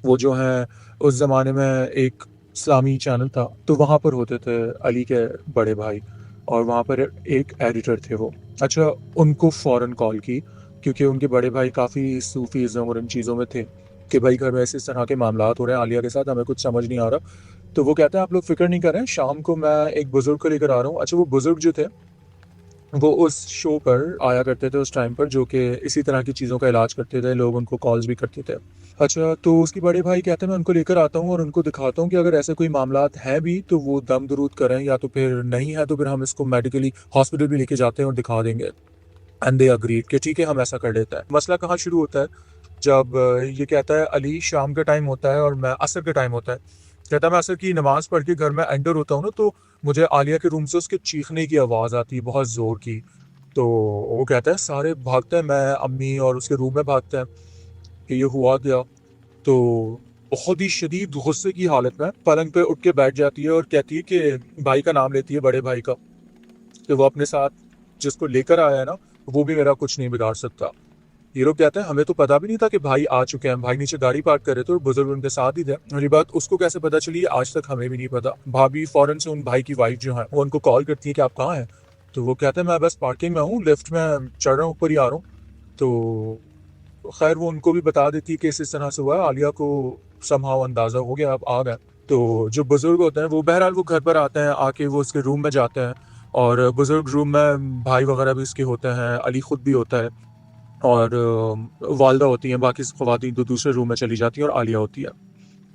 وہ جو ہیں اس زمانے میں ایک اسلامی چینل تھا تو وہاں پر ہوتے تھے علی کے بڑے بھائی، اور وہاں پر ایک ایڈیٹر تھے وہ، اچھا ان کو فوراً کال کی کیونکہ ان کے بڑے بھائی کافی صوفیزم اور ان چیزوں میں تھے کہ بھائی گھر میں اس طرح کے معاملات ہو رہے ہیں عالیہ کے ساتھ، ہمیں کچھ سمجھ نہیں آ رہا۔ تو وہ کہتے ہیں آپ لوگ فکر نہیں کریں، شام کو میں ایک بزرگ کو لے کر آ رہا ہوں۔ اچھا وہ بزرگ جو تھے وہ اس شو پر آیا کرتے تھے اس ٹائم پر، جو کہ اسی طرح کی چیزوں کا علاج کرتے تھے، لوگ ان کو کالز بھی کرتے تھے۔ اچھا تو اس کے بڑے بھائی کہتے ہیں میں ان کو لے کر آتا ہوں اور ان کو دکھاتا ہوں کہ اگر ایسے کوئی معاملات ہیں بھی تو وہ دم درود کریں، یا تو پھر نہیں ہے تو پھر ہم اس کو میڈیکلی ہاسپٹل بھی لے کے جاتے ہیں اور دکھا دیں گے۔ اینڈ دے اگریڈ کہ ٹھیک ہے ہم ایسا کر لیتا ہے۔ مسئلہ کہاں شروع ہوتا ہے جب یہ کہتا ہے علی شام کا ٹائم ہوتا ہے اور میں عصر کا ٹائم ہوتا ہے، کہتا ہے میں عصر کی نماز پڑھ کے گھر میں انٹر ہوتا ہوں نا تو مجھے عالیہ کے روم سے اس کے چیخنے کی آواز آتی ہے بہت زور کی، تو وہ کہتا ہے سارے بھاگتے ہیں، میں امی اور اس کے روم میں بھاگتے ہیں کہ یہ ہوا گیا، تو بہت ہی شدید غصے کی حالت میں پلنگ پہ اٹھ کے بیٹھ جاتی ہے اور کہتی ہے کہ بھائی کا نام لیتی ہے، بڑے بھائی کا، کہ وہ اپنے ساتھ جس کو لے کر آیا ہے نا وہ بھی میرا کچھ نہیں بگاڑ سکتا۔ یہ لوگ کہتے ہیں ہمیں تو پتا بھی نہیں تھا کہ بھائی آ چکے ہیں، بھائی نیچے گاڑی پارک کر رہے تھے اور بزرگ ان کے ساتھ ہی تھے، اور یہ بات اس کو کیسے پتا چلی آج تک ہمیں بھی نہیں پتا۔ بھابھی فوراً سے ان بھائی کی وائف جو ہے وہ ان کو کال کرتی ہے کہ آپ کہاں ہیں، تو وہ کہتے ہیں میں بس پارکنگ میں ہوں، لفٹ میں چڑھ رہا ہوں، اوپر ہی آ رہا ہوں۔ تو خیر وہ ان کو بھی بتا دیتی ہے کہ اس طرح سے ہوا ہے، عالیہ کو سمہاؤ اندازہ ہو گیا، آپ آ گئے۔ تو جو بزرگ ہوتے ہیں وہ بہرحال وہ گھر پر آتے ہیں، آ کے وہ اس کے روم میں جاتے ہیں، اور بزرگ روم میں بھائی وغیرہ بھی اس کے ہوتے ہیں، علی خود بھی ہوتا ہے، اور والدہ ہوتی ہیں، باقی خواتین تو دوسرے روم میں چلی جاتی ہیں اور عالیہ ہوتی ہے۔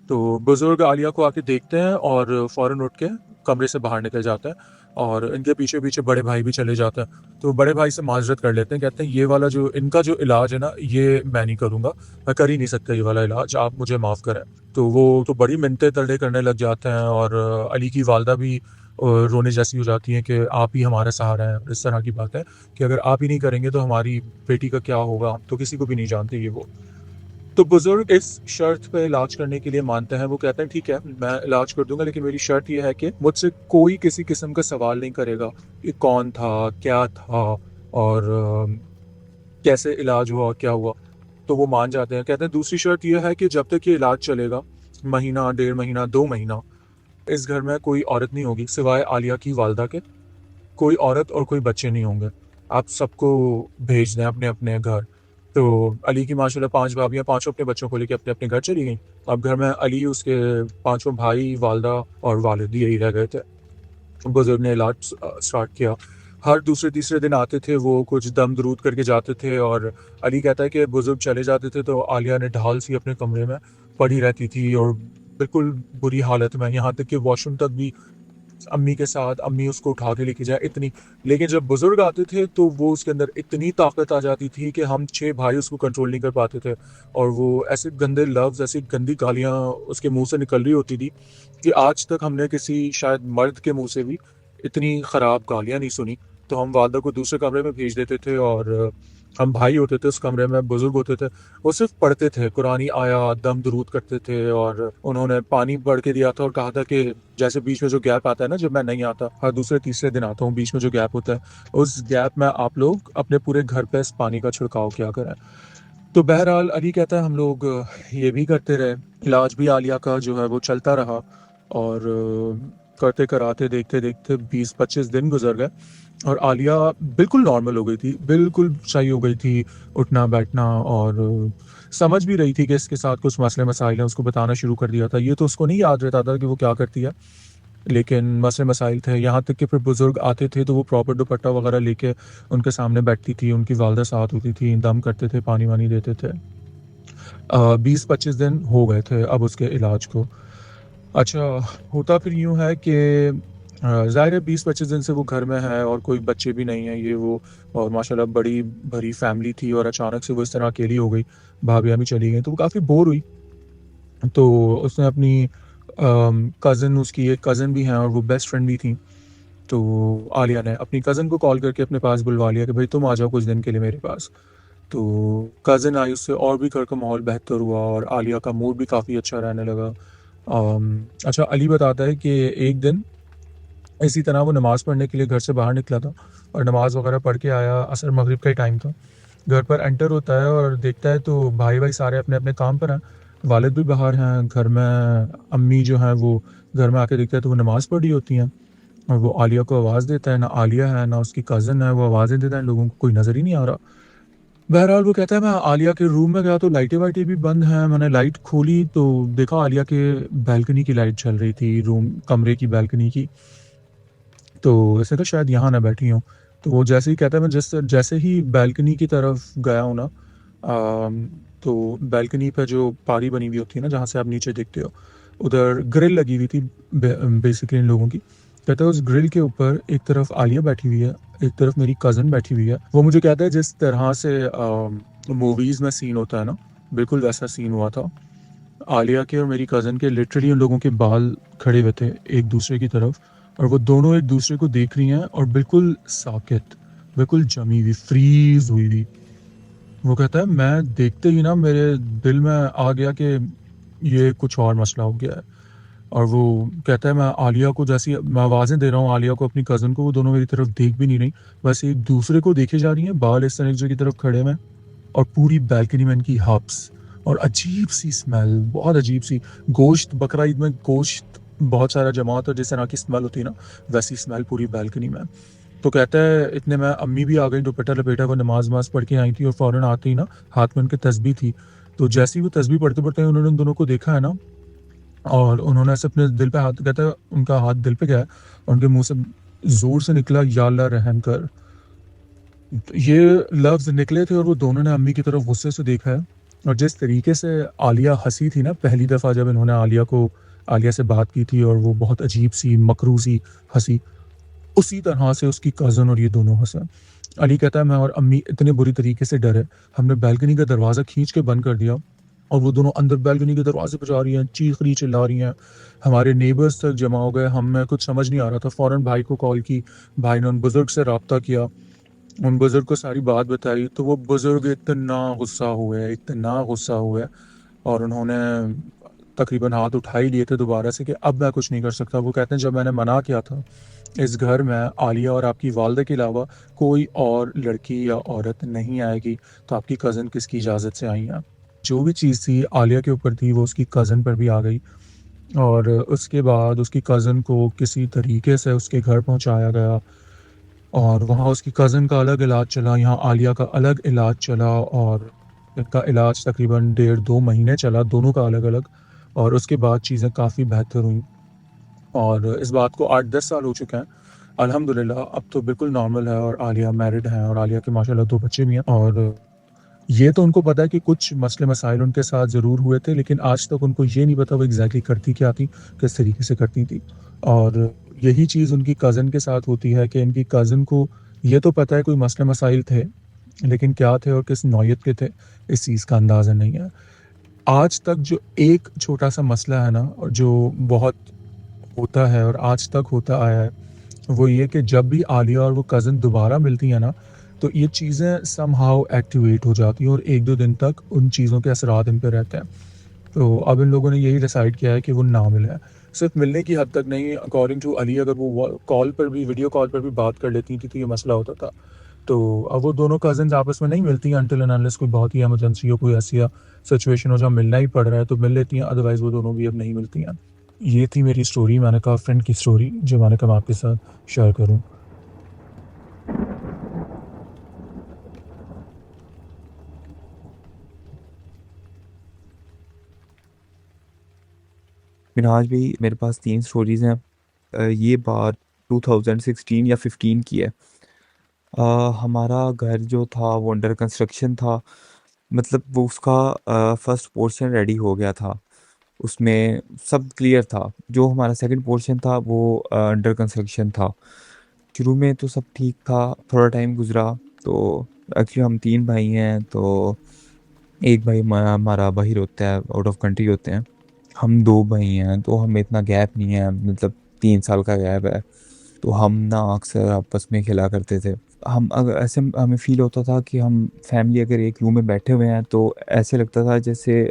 تو بزرگ عالیہ کو آ کے دیکھتے ہیں اور فوراً اٹھ کے کمرے سے باہر نکل جاتے ہیں، اور ان کے پیچھے پیچھے بڑے بھائی بھی چلے جاتے ہیں۔ تو بڑے بھائی سے معذرت کر لیتے ہیں، کہتے ہیں یہ والا جو ان کا جو علاج ہے نا یہ میں نہیں کروں گا، میں کر ہی نہیں سکتا یہ والا علاج، آپ مجھے معاف کریں۔ تو وہ تو بڑی منتیں ترلے کرنے لگ جاتے ہیں، اور علی کی والدہ بھی رونے جیسی ہو جاتی ہیں کہ آپ ہی ہمارا سہارا ہیں، اس طرح کی بات ہے کہ اگر آپ ہی نہیں کریں گے تو ہماری بیٹی کا کیا ہوگا، ہم تو کسی کو بھی نہیں جانتے یہ وہ۔ تو بزرگ اس شرط پہ علاج کرنے کے لیے مانتے ہیں، وہ کہتے ہیں ٹھیک ہے میں علاج کر دوں گا، لیکن میری شرط یہ ہے کہ مجھ سے کوئی کسی قسم کا سوال نہیں کرے گا کہ کون تھا، کیا تھا، اور کیسے علاج ہوا، کیا ہوا۔ تو وہ مان جاتے ہیں، کہتے ہیں دوسری شرط یہ ہے کہ جب تک یہ علاج چلے گا، مہینہ، 1.5 مہینہ، 2 مہینہ، اس گھر میں کوئی عورت نہیں ہوگی سوائے عالیہ کی والدہ کے، کوئی عورت اور کوئی بچے نہیں ہوں گے، آپ سب کو بھیج دیں اپنے اپنے گھر۔ تو علی کی ماشاءاللہ 5 بھابیاں، پانچوں اپنے بچوں کو لے کے اپنے اپنے گھر چلی گئیں۔ اب گھر میں علی، اس کے 5 بھائی، والدہ اور والد یہی رہ گئے تھے۔ بزرگ نے علاج سٹارٹ کیا، ہر دوسرے تیسرے دن آتے تھے، وہ کچھ دم درود کر کے جاتے تھے، اور علی کہتا ہے کہ بزرگ چلے جاتے تھے تو عالیہ نے ڈھال سی اپنے کمرے میں پڑی رہتی تھی اور بالکل بری حالت میں، یہاں تک کہ واش روم تک بھی امی کے ساتھ، امی اس کو اٹھا کے لے کے جائے اتنی. لیکن جب بزرگ آتے تھے تو وہ اس کے اندر اتنی طاقت آ جاتی تھی کہ ہم 6 بھائی اس کو کنٹرول نہیں کر پاتے تھے. اور وہ ایسے گندے لفظ، ایسی گندی گالیاں اس کے منہ سے نکل رہی ہوتی تھی کہ آج تک ہم نے کسی شاید مرد کے منہ سے بھی اتنی خراب گالیاں نہیں سنی. تو ہم والدہ کو دوسرے کمرے میں بھیج دیتے تھے، اور ہم بھائی ہوتے تھے اس کمرے میں، بزرگ ہوتے تھے، وہ صرف پڑھتے تھے، قرآنی آیات دم درود کرتے تھے. اور انہوں نے پانی پڑھ کے دیا تھا اور کہا تھا کہ جیسے بیچ میں جو گیپ آتا ہے نا، جب میں نہیں آتا، ہر دوسرے تیسرے دن آتا ہوں، بیچ میں جو گیپ ہوتا ہے، اس گیپ میں آپ لوگ اپنے پورے گھر پہ اس پانی کا چھڑکاؤ کیا کریں. تو بہرحال علی کہتا ہے ہم لوگ یہ بھی کرتے رہے. علاج بھی عالیہ کا جو ہے وہ چلتا رہا، اور کرتے کراتے دیکھتے دیکھتے 20-25 دن گزر گئے، اور عالیہ بالکل نارمل ہو گئی تھی، بالکل صحیح ہو گئی تھی، اٹھنا بیٹھنا، اور سمجھ بھی رہی تھی کہ اس کے ساتھ کچھ مسئلے مسائل ہیں. اس کو بتانا شروع کر دیا تھا. یہ تو اس کو نہیں یاد رہتا تھا کہ وہ کیا کرتی ہے، لیکن مسئلے مسائل تھے. یہاں تک کہ پھر بزرگ آتے تھے تو وہ پراپر دوپٹہ وغیرہ لے کے ان کے سامنے بیٹھتی تھی، ان کی والدہ ساتھ ہوتی تھی، دم کرتے تھے، پانی وانی دیتے تھے. 20-25 دن ہو گئے تھے اب اس کے علاج کو. اچھا، ہوتا پھر یوں ہے کہ ظاہر ہے 20-25 دن سے وہ گھر میں ہے اور کوئی بچے بھی نہیں ہیں یہ وہ، اور ماشاءاللہ بڑی بھری فیملی تھی، اور اچانک سے وہ اس طرح اکیلی ہو گئی، بھابھیاں بھی چلی گئیں، تو وہ کافی بور ہوئی. تو اس نے اپنی کزن، اس کی ایک کزن بھی ہیں اور وہ بیسٹ فرینڈ بھی تھیں، تو عالیہ نے اپنی کزن کو کال کر کے اپنے پاس بلوا لیا کہ بھائی تم آ جاؤ کچھ دن کے لیے میرے پاس. تو کزن آئی، اس سے اور بھی گھر کا ماحول بہتر ہوا اور عالیہ کا موڈ بھی کافی اچھا رہنے لگا. اچھا، علی بتاتا ہے کہ ایک دن اسی طرح وہ نماز پڑھنے کے لیے گھر سے باہر نکلا تھا، اور نماز وغیرہ پڑھ کے آیا، عصر مغرب کا ہی ٹائم تھا. گھر پر انٹر ہوتا ہے اور دیکھتا ہے تو بھائی سارے اپنے اپنے کام پر ہیں، والد بھی باہر ہیں گھر میں. امی جو ہیں وہ گھر میں آ کے دیکھتا ہے تو وہ نماز پڑھ رہی ہوتی ہیں، اور وہ عالیہ کو آواز دیتا ہے. نہ عالیہ ہے نہ اس کی کزن ہے، وہ آوازیں دیتا ہے، لوگوں کو کوئی نظر ہی نہیں آ رہا. بہرحال وہ کہتا ہے میں عالیہ کے روم میں گیا تو لائٹیں وائٹیں بھی بند ہیں، میں نے لائٹ کھولی تو دیکھا عالیہ کے بالکنی کی لائٹ چل رہی تھی، روم کمرے کی بالکنی کی. تو اس نے کہا شاید یہاں نہ بیٹھی ہوں. تو وہ جیسے ہی کہتا ہے میں جیسے ہی بالکنی کی طرف گیا ہوں نا، تو بالکنی پہ جو پاری بنی ہوئی ہوتی ہے نا جہاں سے آپ نیچے دیکھتے ہو، ادھر گرل لگی ہوئی تھی بیسکلی ان لوگوں کی. کہتا ہے اس گرل کے اوپر ایک طرف عالیہ بیٹھی ہوئی ہے، ایک طرف میری کزن بیٹھی ہوئی ہے. وہ مجھے کہتا ہے جس طرح سے موویز میں سین ہوتا ہے نا، بالکل ویسا سین ہوا تھا. عالیہ کے اور میری کزن کے لٹرلی ان لوگوں کے بال کھڑے ہوئے تھے ایک دوسرے کی طرف، اور وہ دونوں ایک دوسرے کو دیکھ رہی ہیں اور بالکل ساکت، بالکل جمی ہوئی، فریز ہوئی ہوئی. وہ کہتا ہے میں دیکھتے ہی نا میرے دل میں آ گیا کہ یہ کچھ اور مسئلہ ہو گیا ہے. اور وہ کہتا ہے میں عالیہ کو جیسی میں آوازیں دے رہا ہوں عالیہ کو، اپنی کزن کو، وہ دونوں میری طرف دیکھ بھی نہیں رہی، بس ایک دوسرے کو دیکھے جا رہی ہیں، بال اس طرح ایک دوسرے کی طرف کھڑے ہوئے ہیں، اور پوری بالکنی میں ان کی ہبس اور عجیب سی اسمیل، بہت عجیب سی. گوشت، بقرہ عید میں گوشت بہت سارا جمع ہوتا ہے، جس طرح کی اسمیل ہوتی ہے نا، ویسی اسمیل پوری بالکنی میں. تو کہتا ہے اتنے میں امی بھی آ گئی، دوپٹہ لپیٹا، وہ نماز پڑھ کے آئی تھی، اور فوراً آتے ہی نا ہاتھ میں ان کے تسبیح تھی. تو جیسے ہی وہ تسبیح پڑھتے پڑھتے انہوں نے ان دونوں کو دیکھا ہے نا، اور انہوں نے ایسے اپنے دل پہ ہاتھ، کہتا ہے ان کا ہاتھ دل پہ گیا اور ان کے منہ سے زور سے نکلا یا اللہ رحم کر. یہ لفظ نکلے تھے اور وہ دونوں نے امی کی طرف غصے سے دیکھا ہے. اور جس طریقے سے عالیہ ہنسی تھی نا پہلی دفعہ جب انہوں نے عالیہ سے بات کی تھی، اور وہ بہت عجیب سی مکرو سی ہنسی، اسی طرح سے اس کی کزن اور یہ دونوں ہنسے. علی کہتا ہے میں اور امی اتنے بری طریقے سے ڈرے، ہم نے بالکنی کا دروازہ کھینچ کے بند کر دیا، اور وہ دونوں اندر بالکنی کے دروازے پہ جا رہی ہیں، چیخ رہی چلا رہی ہیں. ہمارے نیبرز تک جمع ہو گئے، ہمیں کچھ سمجھ نہیں آ رہا تھا. فوراً بھائی کو کال کی، بھائی نے ان بزرگ سے رابطہ کیا، ان بزرگ کو ساری بات بتائی. تو وہ بزرگ اتنا غصہ ہوئے، اور انہوں نے تقریباً ہاتھ اٹھا ہی لیے تھے دوبارہ سے کہ اب میں کچھ نہیں کر سکتا. وہ کہتے ہیں جب میں نے منع کیا تھا اس گھر میں عالیہ اور آپ کی والدہ کے علاوہ کوئی اور لڑکی یا عورت نہیں آئے گی، تو آپ کی کزن کس کی اجازت سے آئی ہیں؟ جو بھی چیز تھی عالیہ کے اوپر تھی وہ اس کی کزن پر بھی آ گئی، اور اس کے بعد اس کی کزن کو کسی طریقے سے اس کے گھر پہنچایا گیا، اور وہاں اس کی کزن کا الگ علاج چلا، یہاں عالیہ کا الگ علاج چلا، اور ان کا علاج تقریباً 1.5-2 مہینے چلا دونوں کا الگ الگ. اور اس کے بعد چیزیں کافی بہتر ہوئیں، اور اس بات کو 8-10 سال ہو چکے ہیں الحمدللہ. اب تو بالکل نارمل ہے، اور عالیہ میرڈ ہیں، اور عالیہ کے ماشاءاللہ 2 بچے بھی ہیں. اور یہ تو ان کو پتا ہے کہ کچھ مسئلے مسائل ان کے ساتھ ضرور ہوئے تھے، لیکن آج تک ان کو یہ نہیں پتا وہ ایگزیکٹلی کرتی کیا تھی، کس طریقے سے کرتی تھی. اور یہی چیز ان کی کزن کے ساتھ ہوتی ہے کہ ان کی کزن کو یہ تو پتہ ہے کوئی مسئلہ مسائل تھے، لیکن کیا تھے اور کس نوعیت کے تھے اس چیز کا اندازہ نہیں ہے۔ آج تک جو ایک چھوٹا سا مسئلہ ہے نا، اور جو بہت ہوتا ہے اور آج تک ہوتا آیا ہے، وہ یہ کہ جب بھی عالیہ اور وہ کزن دوبارہ ملتی ہیں نا، تو یہ چیزیں سم ہاؤ ایکٹیویٹ ہو جاتی ہیں اور 1-2 دن تک ان چیزوں کے اثرات ان پہ رہتے ہیں۔ تو اب ان لوگوں نے یہی ڈیسائیڈ کیا ہے کہ وہ نہ ملیں، صرف ملنے کی حد تک نہیں، اکارڈنگ ٹو علی اگر وہ کال پر بھی، ویڈیو کال پر بھی بات کر لیتی تھی تو یہ مسئلہ ہوتا تھا۔ تو اب وہ دونوں کزنز آپس میں نہیں ملتی ہیں انٹل اینڈ انلیس کوئی بہت ہی ایمرجنسی ہو، کوئی ایسی سچویشن ہو جہاں ملنا ہی پڑ رہا ہے تو مل لیتی ہیں، ادروائز وہ دونوں بھی اب نہیں ملتی ہیں۔ یہ تھی میری سٹوری، میں نے کہا فرینڈ کی سٹوری جو میں نے کہا میں آپ کے ساتھ شیئر کروں۔ مناج بھی میرے پاس 3 سٹوریز ہیں۔ یہ بات 2016 یا 15 کی ہے۔ ہمارا گھر جو تھا وہ انڈر کنسٹرکشن تھا، مطلب وہ اس کا فرسٹ پورشن ریڈی ہو گیا تھا، اس میں سب کلیئر تھا۔ جو ہمارا سیکنڈ پورشن تھا وہ انڈر کنسٹرکشن تھا۔ شروع میں تو سب ٹھیک تھا، تھوڑا ٹائم گزرا تو ایکچولی ہم 3 بھائی ہیں، تو ایک بھائی ہمارا باہر ہوتا ہے، آؤٹ آف کنٹری ہوتے ہیں، ہم 2 بھائی ہیں، تو ہمیں اتنا گیپ نہیں ہے، مطلب 3 سال کا گیپ ہے، تو ہم نا اکثر آپس میں کھیلا کرتے تھے۔ ہم اگر ایسے ہمیں فیل ہوتا تھا کہ ہم فیملی اگر ایک روم میں بیٹھے ہوئے ہیں تو ایسے لگتا تھا جیسے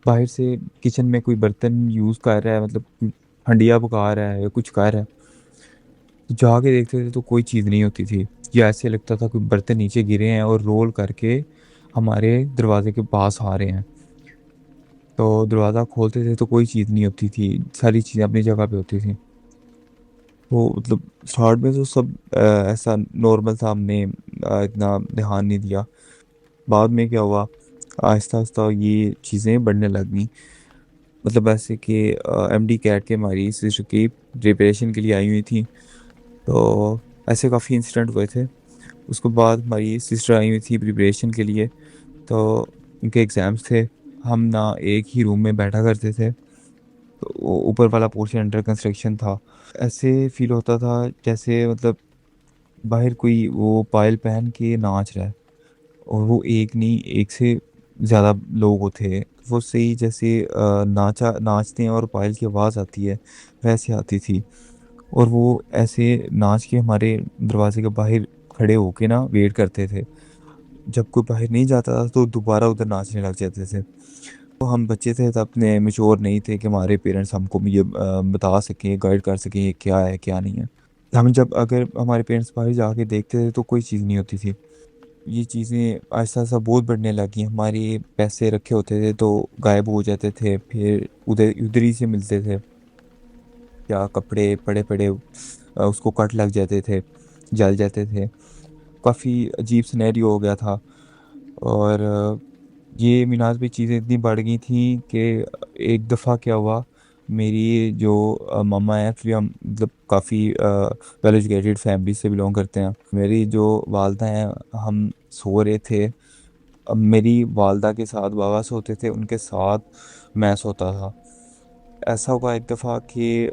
باہر سے کچن میں کوئی برتن یوز کر رہا ہے، مطلب ہنڈیا پکا رہا ہے یا کچھ کر رہا ہے، تو جا کے دیکھتے تھے تو کوئی چیز نہیں ہوتی تھی، یا ایسے لگتا تھا کوئی برتن نیچے گرے ہیں اور رول کر کے ہمارے دروازے کے پاس آ رہے ہیں، تو دروازہ کھولتے تھے تو کوئی چیز نہیں ہوتی تھی، ساری چیزیں اپنی جگہ پہ ہوتی تھیں۔ تو مطلب اسٹارٹ میں تو سب ایسا نارمل تھا، ہم نے اتنا دھیان نہیں دیا۔ بعد میں کیا ہوا، آہستہ آہستہ یہ چیزیں بڑھنے لگ گئیں، مطلب ایسے کہ ایم ڈی کیٹ کے ہماری سسٹر کی پریپریشن کے لیے آئی ہوئی تھیں، تو ایسے کافی انسیڈنٹ ہوئے تھے۔ اس کے بعد ہماری سسٹر آئی ہوئی تھی پریپریشن کے لیے، تو ان کے ایگزامس تھے، ہم نہ ایک ہی روم میں بیٹھا کرتے تھے، تو اوپر والا پورشن انڈر کنسٹرکشن تھا، ایسے فیل ہوتا تھا جیسے مطلب باہر کوئی وہ پائل پہن کے ناچ رہا ہے، اور وہ ایک نہیں، ایک سے زیادہ لوگ تھے، وہ صحیح جیسے ناچتے ہیں اور پائل کی آواز آتی ہے ویسے آتی تھی، اور وہ ایسے ناچ کے ہمارے دروازے کے باہر کھڑے ہو کے نا ویٹ کرتے تھے، جب کوئی باہر نہیں جاتا تھا تو دوبارہ ادھر ناچنے لگ جاتے تھے۔ تو ہم بچے تھے تب، اپنے میچور نہیں تھے کہ ہمارے پیرنٹس ہم کو یہ بتا سکیں، گائیڈ کر سکیں یہ کیا ہے کیا نہیں ہے۔ ہم جب اگر ہمارے پیرنٹس باہر جا کے دیکھتے تھے تو کوئی چیز نہیں ہوتی تھی۔ یہ چیزیں آہستہ آہستہ بہت بڑھنے لگیں، ہمارے پیسے رکھے ہوتے تھے تو غائب ہو جاتے تھے، پھر ادھر ہی سے ملتے تھے، یا کپڑے پڑے پڑے اس کو کٹ لگ جاتے تھے، جل جاتے تھے، کافی عجیب سینیریو ہو گیا تھا۔ اور یہ میناز بھی چیزیں اتنی بڑھ گئی تھیں کہ ایک دفعہ کیا ہوا، میری جو ماما ہے، ایکچولی ہم مطلب کافی ویل ایجوکیٹڈ فیملی سے بلونگ کرتے ہیں، میری جو والدہ ہیں، ہم سو رہے تھے، اب میری والدہ کے ساتھ بابا سوتے تھے، ان کے ساتھ میں سوتا تھا۔ ایسا ہوا ایک دفعہ کہ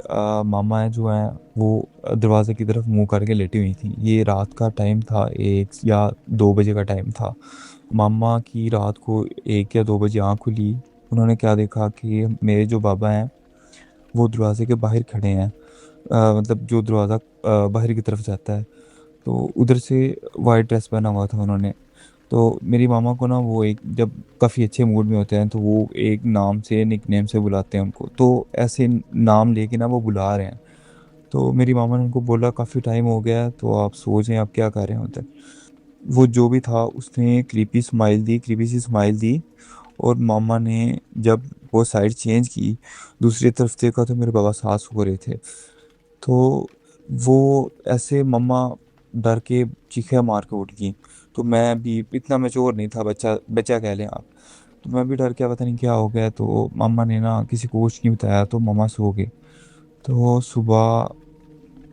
ماما جو ہیں وہ دروازے کی طرف منہ کر کے لیٹی ہوئی تھیں، یہ رات کا ٹائم تھا، 1 یا 2 بجے کا ٹائم تھا۔ ماما کی رات کو 1 یا 2 بجے آنکھ کھلی، انہوں نے کیا دیکھا کہ میرے جو بابا ہیں وہ دروازے کے باہر کھڑے ہیں، مطلب جو دروازہ باہر کی طرف جاتا ہے، تو ادھر سے وائٹ ڈریس پہنا ہوا تھا انہوں نے۔ تو میری ماما کو نا وہ ایک جب کافی اچھے موڈ میں ہوتے ہیں تو وہ ایک نام سے، نک نیم سے بلاتے ہیں ان کو، تو ایسے نام لے کے نا وہ بلا رہے ہیں، تو میری ماما نے ان کو بولا کافی ٹائم ہو گیا ہے تو آپ سو جائیں، آپ کیا کر رہے ہیں ادھر۔ وہ جو بھی تھا اس نے کریپی سی اسمائل دی، اور ماما نے جب وہ سائڈ چینج کی، دوسری طرف دیکھا تو میرے بابا ساتھ سو رہے تھے، تو وہ ایسے ماما ڈر کے چیخیں مار کے اٹھ گئی، تو میں بھی اتنا میچور نہیں تھا، بچہ کہہ لیں آپ، تو میں بھی ڈر کے پتہ نہیں کیا ہو گیا، تو ماما نے نا کسی کو کچھ نہیں بتایا تو ماما سو گئے۔ تو صبح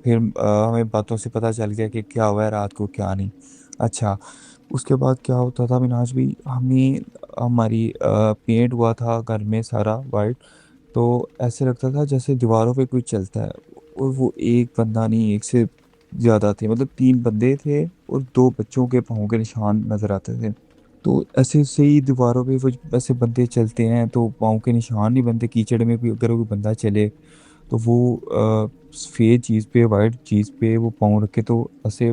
پھر ہمیں باتوں سے پتہ چل گیا کہ کیا ہوا ہے رات کو کیا نہیں۔ اچھا، اس کے بعد کیا ہوتا تھا مناج بھی، ہماری پینٹ ہوا تھا گھر میں سارا وائٹ، تو ایسے لگتا تھا جیسے دیواروں پہ کوئی چلتا ہے، اور وہ ایک بندہ نہیں، ایک سے زیادہ تھے، مطلب 3 بندے تھے اور 2 بچوں کے پاؤں کے نشان نظر آتے تھے۔ تو ایسے صحیح دیواروں پہ وہ ایسے بندے چلتے ہیں تو پاؤں کے نشان نہیں بنتے، کیچڑ میں بھی اگر کوئی بندہ چلے تو وہ سفید چیز پہ، وائٹ چیز پہ وہ پاؤں رکھے تو ایسے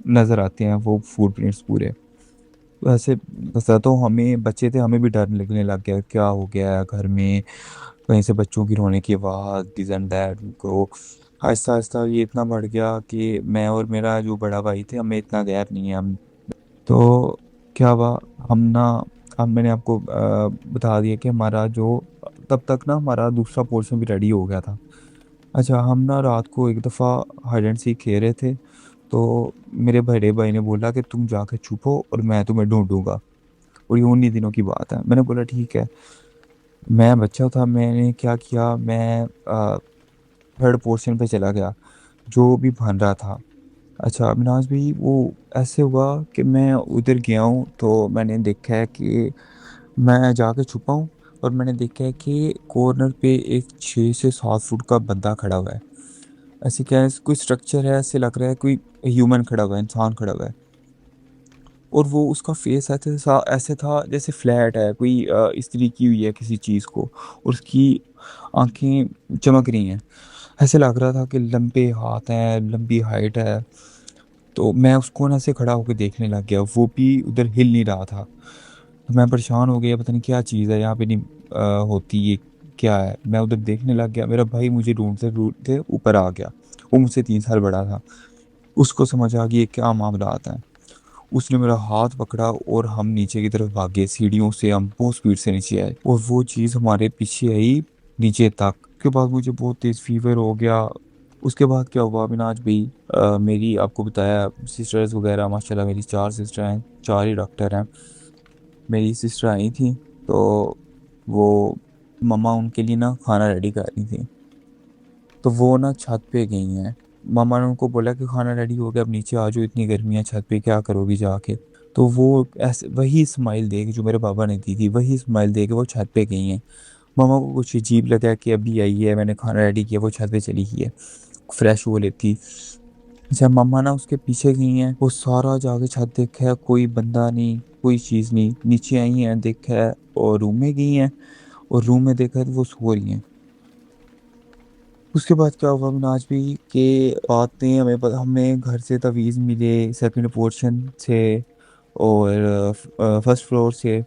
نظر آتے ہیں وہ فوٹ پرنٹس پورے۔ ویسے بس تو ہمیں بچے تھے، ہمیں بھی ڈر لگنے لگ گیا کیا ہو گیا ہے گھر میں، کہیں سے بچوں کی رونے کی آواز، دس اینڈ دیٹ کو آہستہ آہستہ یہ اتنا بڑھ گیا کہ میں اور میرا جو بڑا بھائی تھے ہمیں اتنا غیر نہیں ہے ہم تو کیا ہوا ہم نا اب میں نے آپ کو بتا دیا کہ ہمارا جو تب تک نا ہمارا دوسرا پورشن بھی ریڈی ہو گیا تھا۔ اچھا ہم نا رات کو ایک دفعہ ہائیڈ اینڈ سیک کھیل رہے تھے تو میرے بڑے بھائی نے بولا کہ تم جا کے چھپو اور میں تمہیں ڈھونڈوں گا، اور یہ 19 دنوں کی بات ہے۔ میں نے بولا ٹھیک ہے۔ میں بچہ تھا، میں نے کیا کیا، میں تھرڈ پورشن پہ چلا گیا جو بھی بن رہا تھا۔ اچھا مناج بھائی وہ ایسے ہوا کہ میں ادھر گیا ہوں تو میں نے دیکھا ہے کہ میں جا کے چھپا ہوں اور میں نے دیکھا ہے کہ کارنر پہ ایک 6 سے 7 فٹ کا بندہ کھڑا ہوا ہے۔ ایسے کیا ہے، کوئی سٹرکچر ہے، ایسے لگ رہا ہے کوئی ہیومن کھڑا ہوا ہے، انسان کھڑا ہوا ہے، اور وہ اس کا فیس ایسے تھا جیسے فلیٹ ہے، کوئی استری کی ہوئی ہے کسی چیز کو، اور اس کی آنکھیں چمک رہی ہیں، ایسے لگ رہا تھا کہ لمبے ہاتھ ہیں، لمبی ہائٹ ہے۔ تو میں اس کو نا سے کھڑا ہو کے دیکھنے لگ گیا، وہ بھی ادھر ہل نہیں رہا تھا۔ تو میں پریشان ہو گیا، پتہ نہیں کیا چیز ہے یہاں پہ نہیں ہوتی، یہ کیا ہے۔ میں ادھر دیکھنے لگ گیا، میرا بھائی مجھے ڈھونڈتے ڈھونڈتے اوپر آ گیا، وہ مجھ سے 3 سال بڑا تھا۔ اس کو سمجھ آ گئی کیا معاملات ہیں، اس نے میرا ہاتھ پکڑا اور ہم نیچے کی طرف بھاگے، سیڑھیوں سے ہم بہت سپیڈ سے نیچے آئے اور وہ چیز ہمارے پیچھے آئی نیچے تک۔ اس کے بعد مجھے بہت تیز فیور ہو گیا۔ اس کے بعد کیا ہوا مناج بھائی، میری آپ کو بتایا سسٹرز وغیرہ، ماشاءاللہ میری 4 سسٹر ہیں، 4 ہی ڈاکٹر ہیں۔ میری سسٹر آئی تھیں تو وہ مما ان کے لیے نا کھانا ریڈی کر رہی تھیں، تو وہ نا چھت پہ گئی ہیں۔ ماما نے ان کو بولا کہ کھانا ریڈی ہو گیا، اب نیچے آ جاؤ، اتنی گرمی ہے چھت پہ کیا کرو گی جا کے۔ تو وہ ایسے وہی اسمائل دے کے جو میرے بابا نے دی تھی، وہی اسمائل دے کے وہ چھت پہ گئی ہیں۔ ماما کو کچھ عجیب لگا کہ ابھی آئی ہے، میں نے کھانا ریڈی کیا، وہ چھت پہ چلی گئی ہے فریش ہو لیتی۔ اچھا ماما نا اس کے پیچھے گئی ہیں، وہ سارا جا کے چھت دیکھا ہے، کوئی بندہ نہیں، کوئی چیز نہیں، نیچے آئی ہیں دیکھا ہے اور روم میں گئی ہیں، اور روم میں دیکھا ہے تو وہ سو رہی ہیں۔ اس کے بعد کیا ہوا مناج بھی کہ باتیں ہمیں گھر سے تویز ملے، سیکنڈ پورشن سے اور فرسٹ فلور سے،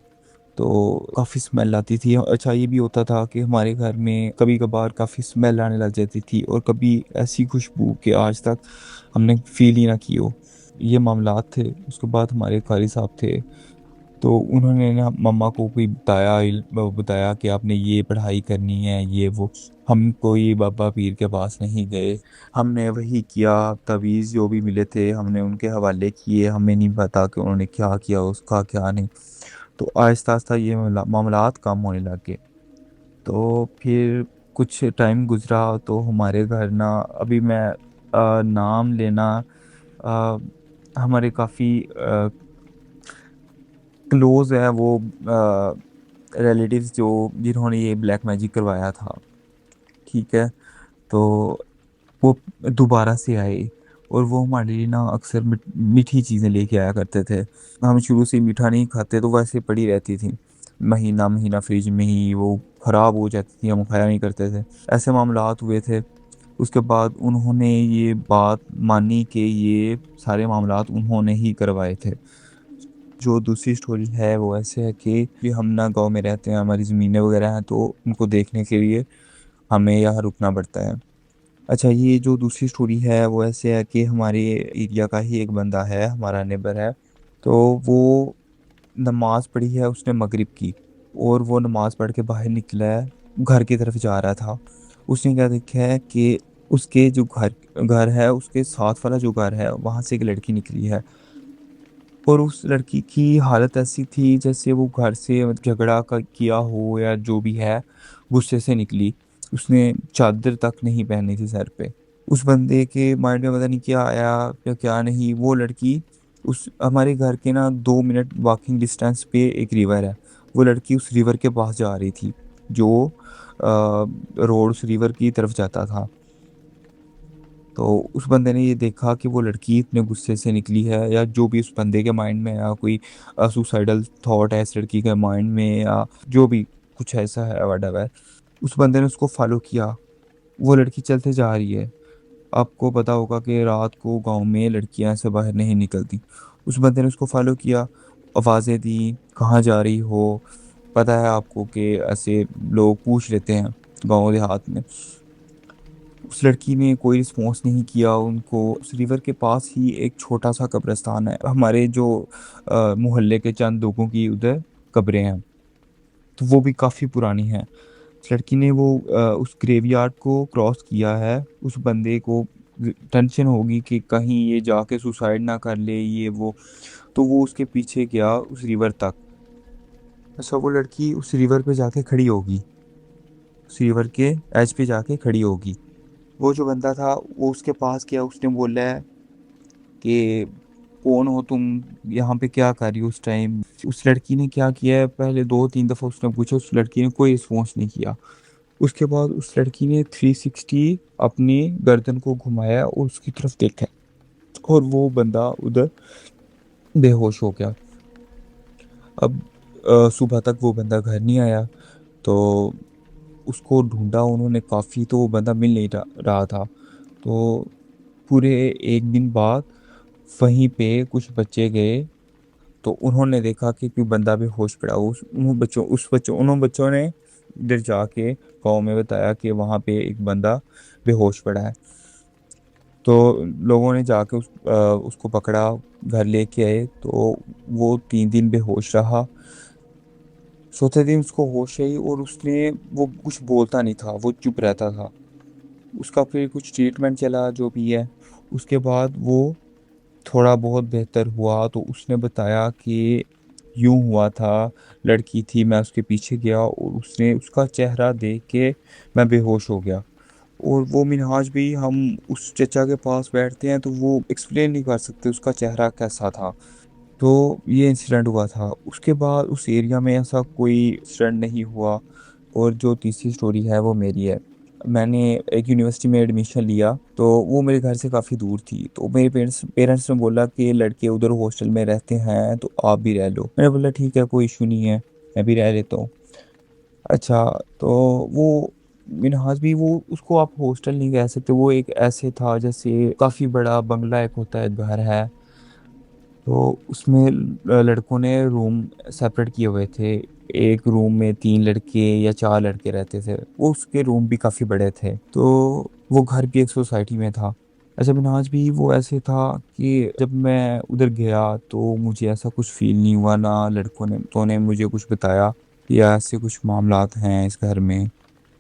تو کافی اسمیل آتی تھی۔ اچھا یہ بھی ہوتا تھا کہ ہمارے گھر میں کبھی کبھار کافی اسمیل آنے لگ جاتی تھی، اور کبھی ایسی خوشبو کہ آج تک ہم نے فیل ہی نہ کی ہو۔ یہ معاملات تھے۔ اس کے بعد ہمارے قاری صاحب تھے، تو انہوں نے نا مما کو کوئی بتایا کہ آپ نے یہ پڑھائی کرنی ہے، یہ وہ۔ ہم کوئی بابا پیر کے پاس نہیں گئے، ہم نے وہی کیا، تعویذ جو بھی ملے تھے ہم نے ان کے حوالے کیے، ہمیں نہیں پتا کہ انہوں نے کیا کیا اس کا کیا نہیں۔ تو آہستہ آہستہ یہ معاملات کم ہونے لگ گئے۔ تو پھر کچھ ٹائم گزرا تو ہمارے گھر نا، ابھی میں نام لینا، ہمارے کافی کلوز ہے وہ ریلیٹیوز جو جنہوں نے یہ بلیک میجک کروایا تھا، ٹھیک ہے، تو وہ دوبارہ سے آئے، اور وہ ہمارے لیے نا اکثر میٹھی چیزیں لے کے آیا کرتے تھے۔ ہم شروع سے میٹھا نہیں کھاتے تو ویسے پڑی رہتی تھی، مہینہ مہینہ فریج میں ہی وہ خراب ہو جاتی تھی، ہم کھایا نہیں کرتے تھے، ایسے معاملات ہوئے تھے۔ اس کے بعد انہوں نے یہ بات مانی کہ یہ سارے معاملات انہوں نے ہی کروائے تھے۔ جو دوسری سٹوری ہے وہ ایسے ہے کہ ہم نا گاؤں میں رہتے ہیں، ہماری زمینیں وغیرہ ہیں، تو ان کو دیکھنے کے لیے ہمیں یہاں رکنا پڑتا ہے۔ اچھا یہ جو دوسری سٹوری ہے وہ ایسے ہے کہ ہمارے ایریا کا ہی ایک بندہ ہے، ہمارا نیبر ہے، تو وہ نماز پڑھی ہے اس نے مغرب کی، اور وہ نماز پڑھ کے باہر نکلا ہے، گھر کی طرف جا رہا تھا۔ اس نے کیا دیکھا ہے کہ اس کے جو گھر ہے، اس کے ساتھ والا جو گھر ہے وہاں سے ایک لڑکی نکلی ہے، اور اس لڑکی کی حالت ایسی تھی جیسے وہ گھر سے جھگڑا کیا ہو یا جو بھی ہے، غصے سے نکلی۔ اس نے چادر تک نہیں پہنی تھی سر پہ۔ اس بندے کے مائنڈ میں پتہ نہیں کیا آیا یا کیا نہیں، وہ لڑکی ہمارے گھر کے نا 2 منٹ واکنگ ڈسٹینس پہ ایک ریور ہے، وہ لڑکی اس ریور کے پاس جا رہی تھی، جو روڈ اس ریور کی طرف جاتا تھا۔ تو اس بندے نے یہ دیکھا کہ وہ لڑکی اتنے غصے سے نکلی ہے، یا جو بھی اس بندے کے مائنڈ میں، یا کوئی سوسائڈل تھاٹ ہے اس لڑکی کے مائنڈ میں، یا جو بھی کچھ ایسا ہے وٹ ایور، اس بندے نے اس کو فالو کیا. وہ لڑکی چلتے جا رہی ہے. آپ کو پتا ہوگا کہ رات کو گاؤں میں لڑکیاں ایسے باہر نہیں نکلتی. اس بندے نے اس کو فالو کیا، آوازیں دی، کہاں جا رہی ہو. پتہ ہے آپ کو کہ ایسے لوگ پوچھ لیتے ہیں گاؤں دیہات میں. اس لڑکی نے کوئی رسپانس نہیں کیا ان کو. اس ریور کے پاس ہی ایک چھوٹا سا قبرستان ہے. ہمارے جو محلے کے چند لوگوں کی ادھر قبریں ہیں، تو وہ بھی کافی پرانی ہیں. اس لڑکی نے وہ اس گریو یارڈ کو کراس کیا ہے. اس بندے کو ٹینشن ہوگی کہ کہیں یہ جا کے سوسائڈ نہ کر لے یہ وہ، تو وہ اس کے پیچھے گیا اس ریور تک. اچھا، وہ لڑکی اس ریور پہ جا کے کھڑی ہوگی، اس ریور کے ایج پہ جا کے کھڑی ہوگی. وہ جو بندہ تھا وہ اس کے پاس گیا. اس نے بولا ہے کہ کون ہو تم، یہاں پہ کیا کر رہی ہو اس ٹائم. اس لڑکی نے کیا کیا ہے، پہلے 2-3 دفعہ اس نے پوچھا، اس لڑکی نے کوئی رسپانس نہیں کیا. اس کے بعد اس لڑکی نے 360 اپنی گردن کو گھمایا اور اس کی طرف دیکھا، اور وہ بندہ ادھر بے ہوش ہو گیا. اب صبح تک وہ بندہ گھر نہیں آیا، تو اس کو ڈھونڈا انہوں نے کافی، تو وہ بندہ مل نہیں رہا تھا. تو پورے 1 دن بعد وہیں پہ کچھ بچے گئے، تو انہوں نے دیکھا کہ کوئی بندہ بے ہوش پڑا. انہوں بچوں نے ادھر جا کے گاؤں میں بتایا کہ وہاں پہ ایک بندہ بے ہوش پڑا ہے. تو لوگوں نے جا کے اس کو پکڑا، گھر لے کے آئے. تو وہ 3 دن بے ہوش رہا. چوتھے دن اس کو ہوش آئی، اور وہ کچھ بولتا نہیں تھا، وہ چپ رہتا تھا. اس کا پھر کچھ ٹریٹمنٹ چلا جو بھی ہے. اس کے بعد وہ تھوڑا بہت بہتر ہوا. تو اس نے بتایا کہ یوں ہوا تھا، لڑکی تھی، میں اس کے پیچھے گیا، اور اس کا چہرہ دیکھ کے میں بے ہوش ہو گیا. اور وہ منہاج بھی، ہم اس چچا کے پاس بیٹھتے ہیں تو وہ ایکسپلین نہیں کر سکتے اس کا چہرہ کیسا تھا. تو یہ انسیڈنٹ ہوا تھا. اس کے بعد اس ایریا میں ایسا کوئی انسیڈنٹ نہیں ہوا. اور جو تیسری سٹوری ہے وہ میری ہے. میں نے ایک یونیورسٹی میں ایڈمیشن لیا، تو وہ میرے گھر سے کافی دور تھی. تو میرے پیرنٹس نے بولا کہ لڑکے ادھر ہاسٹل میں رہتے ہیں تو آپ بھی رہ لو. میں نے بولا ٹھیک ہے، کوئی ایشو نہیں ہے، میں بھی رہ لیتا ہوں. اچھا، تو وہ منہاج بھی، وہ اس کو آپ ہاسٹل نہیں کہہ سکتے، وہ ایک ایسے تھا جیسے کافی بڑا بنگلہ ایک ہوتا ہے، گھر ہے. تو اس میں لڑکوں نے روم سیپریٹ کیے ہوئے تھے. ایک روم میں 3 لڑکے یا 4 لڑکے رہتے تھے. وہ اس کے روم بھی کافی بڑے تھے. تو وہ گھر بھی ایک سوسائٹی میں تھا. ایسا مناج بھی وہ ایسے تھا کہ جب میں ادھر گیا تو مجھے ایسا کچھ فیل نہیں ہوا، نہ لڑکوں نے مجھے کچھ بتایا یا ایسے کچھ معاملات ہیں اس گھر میں.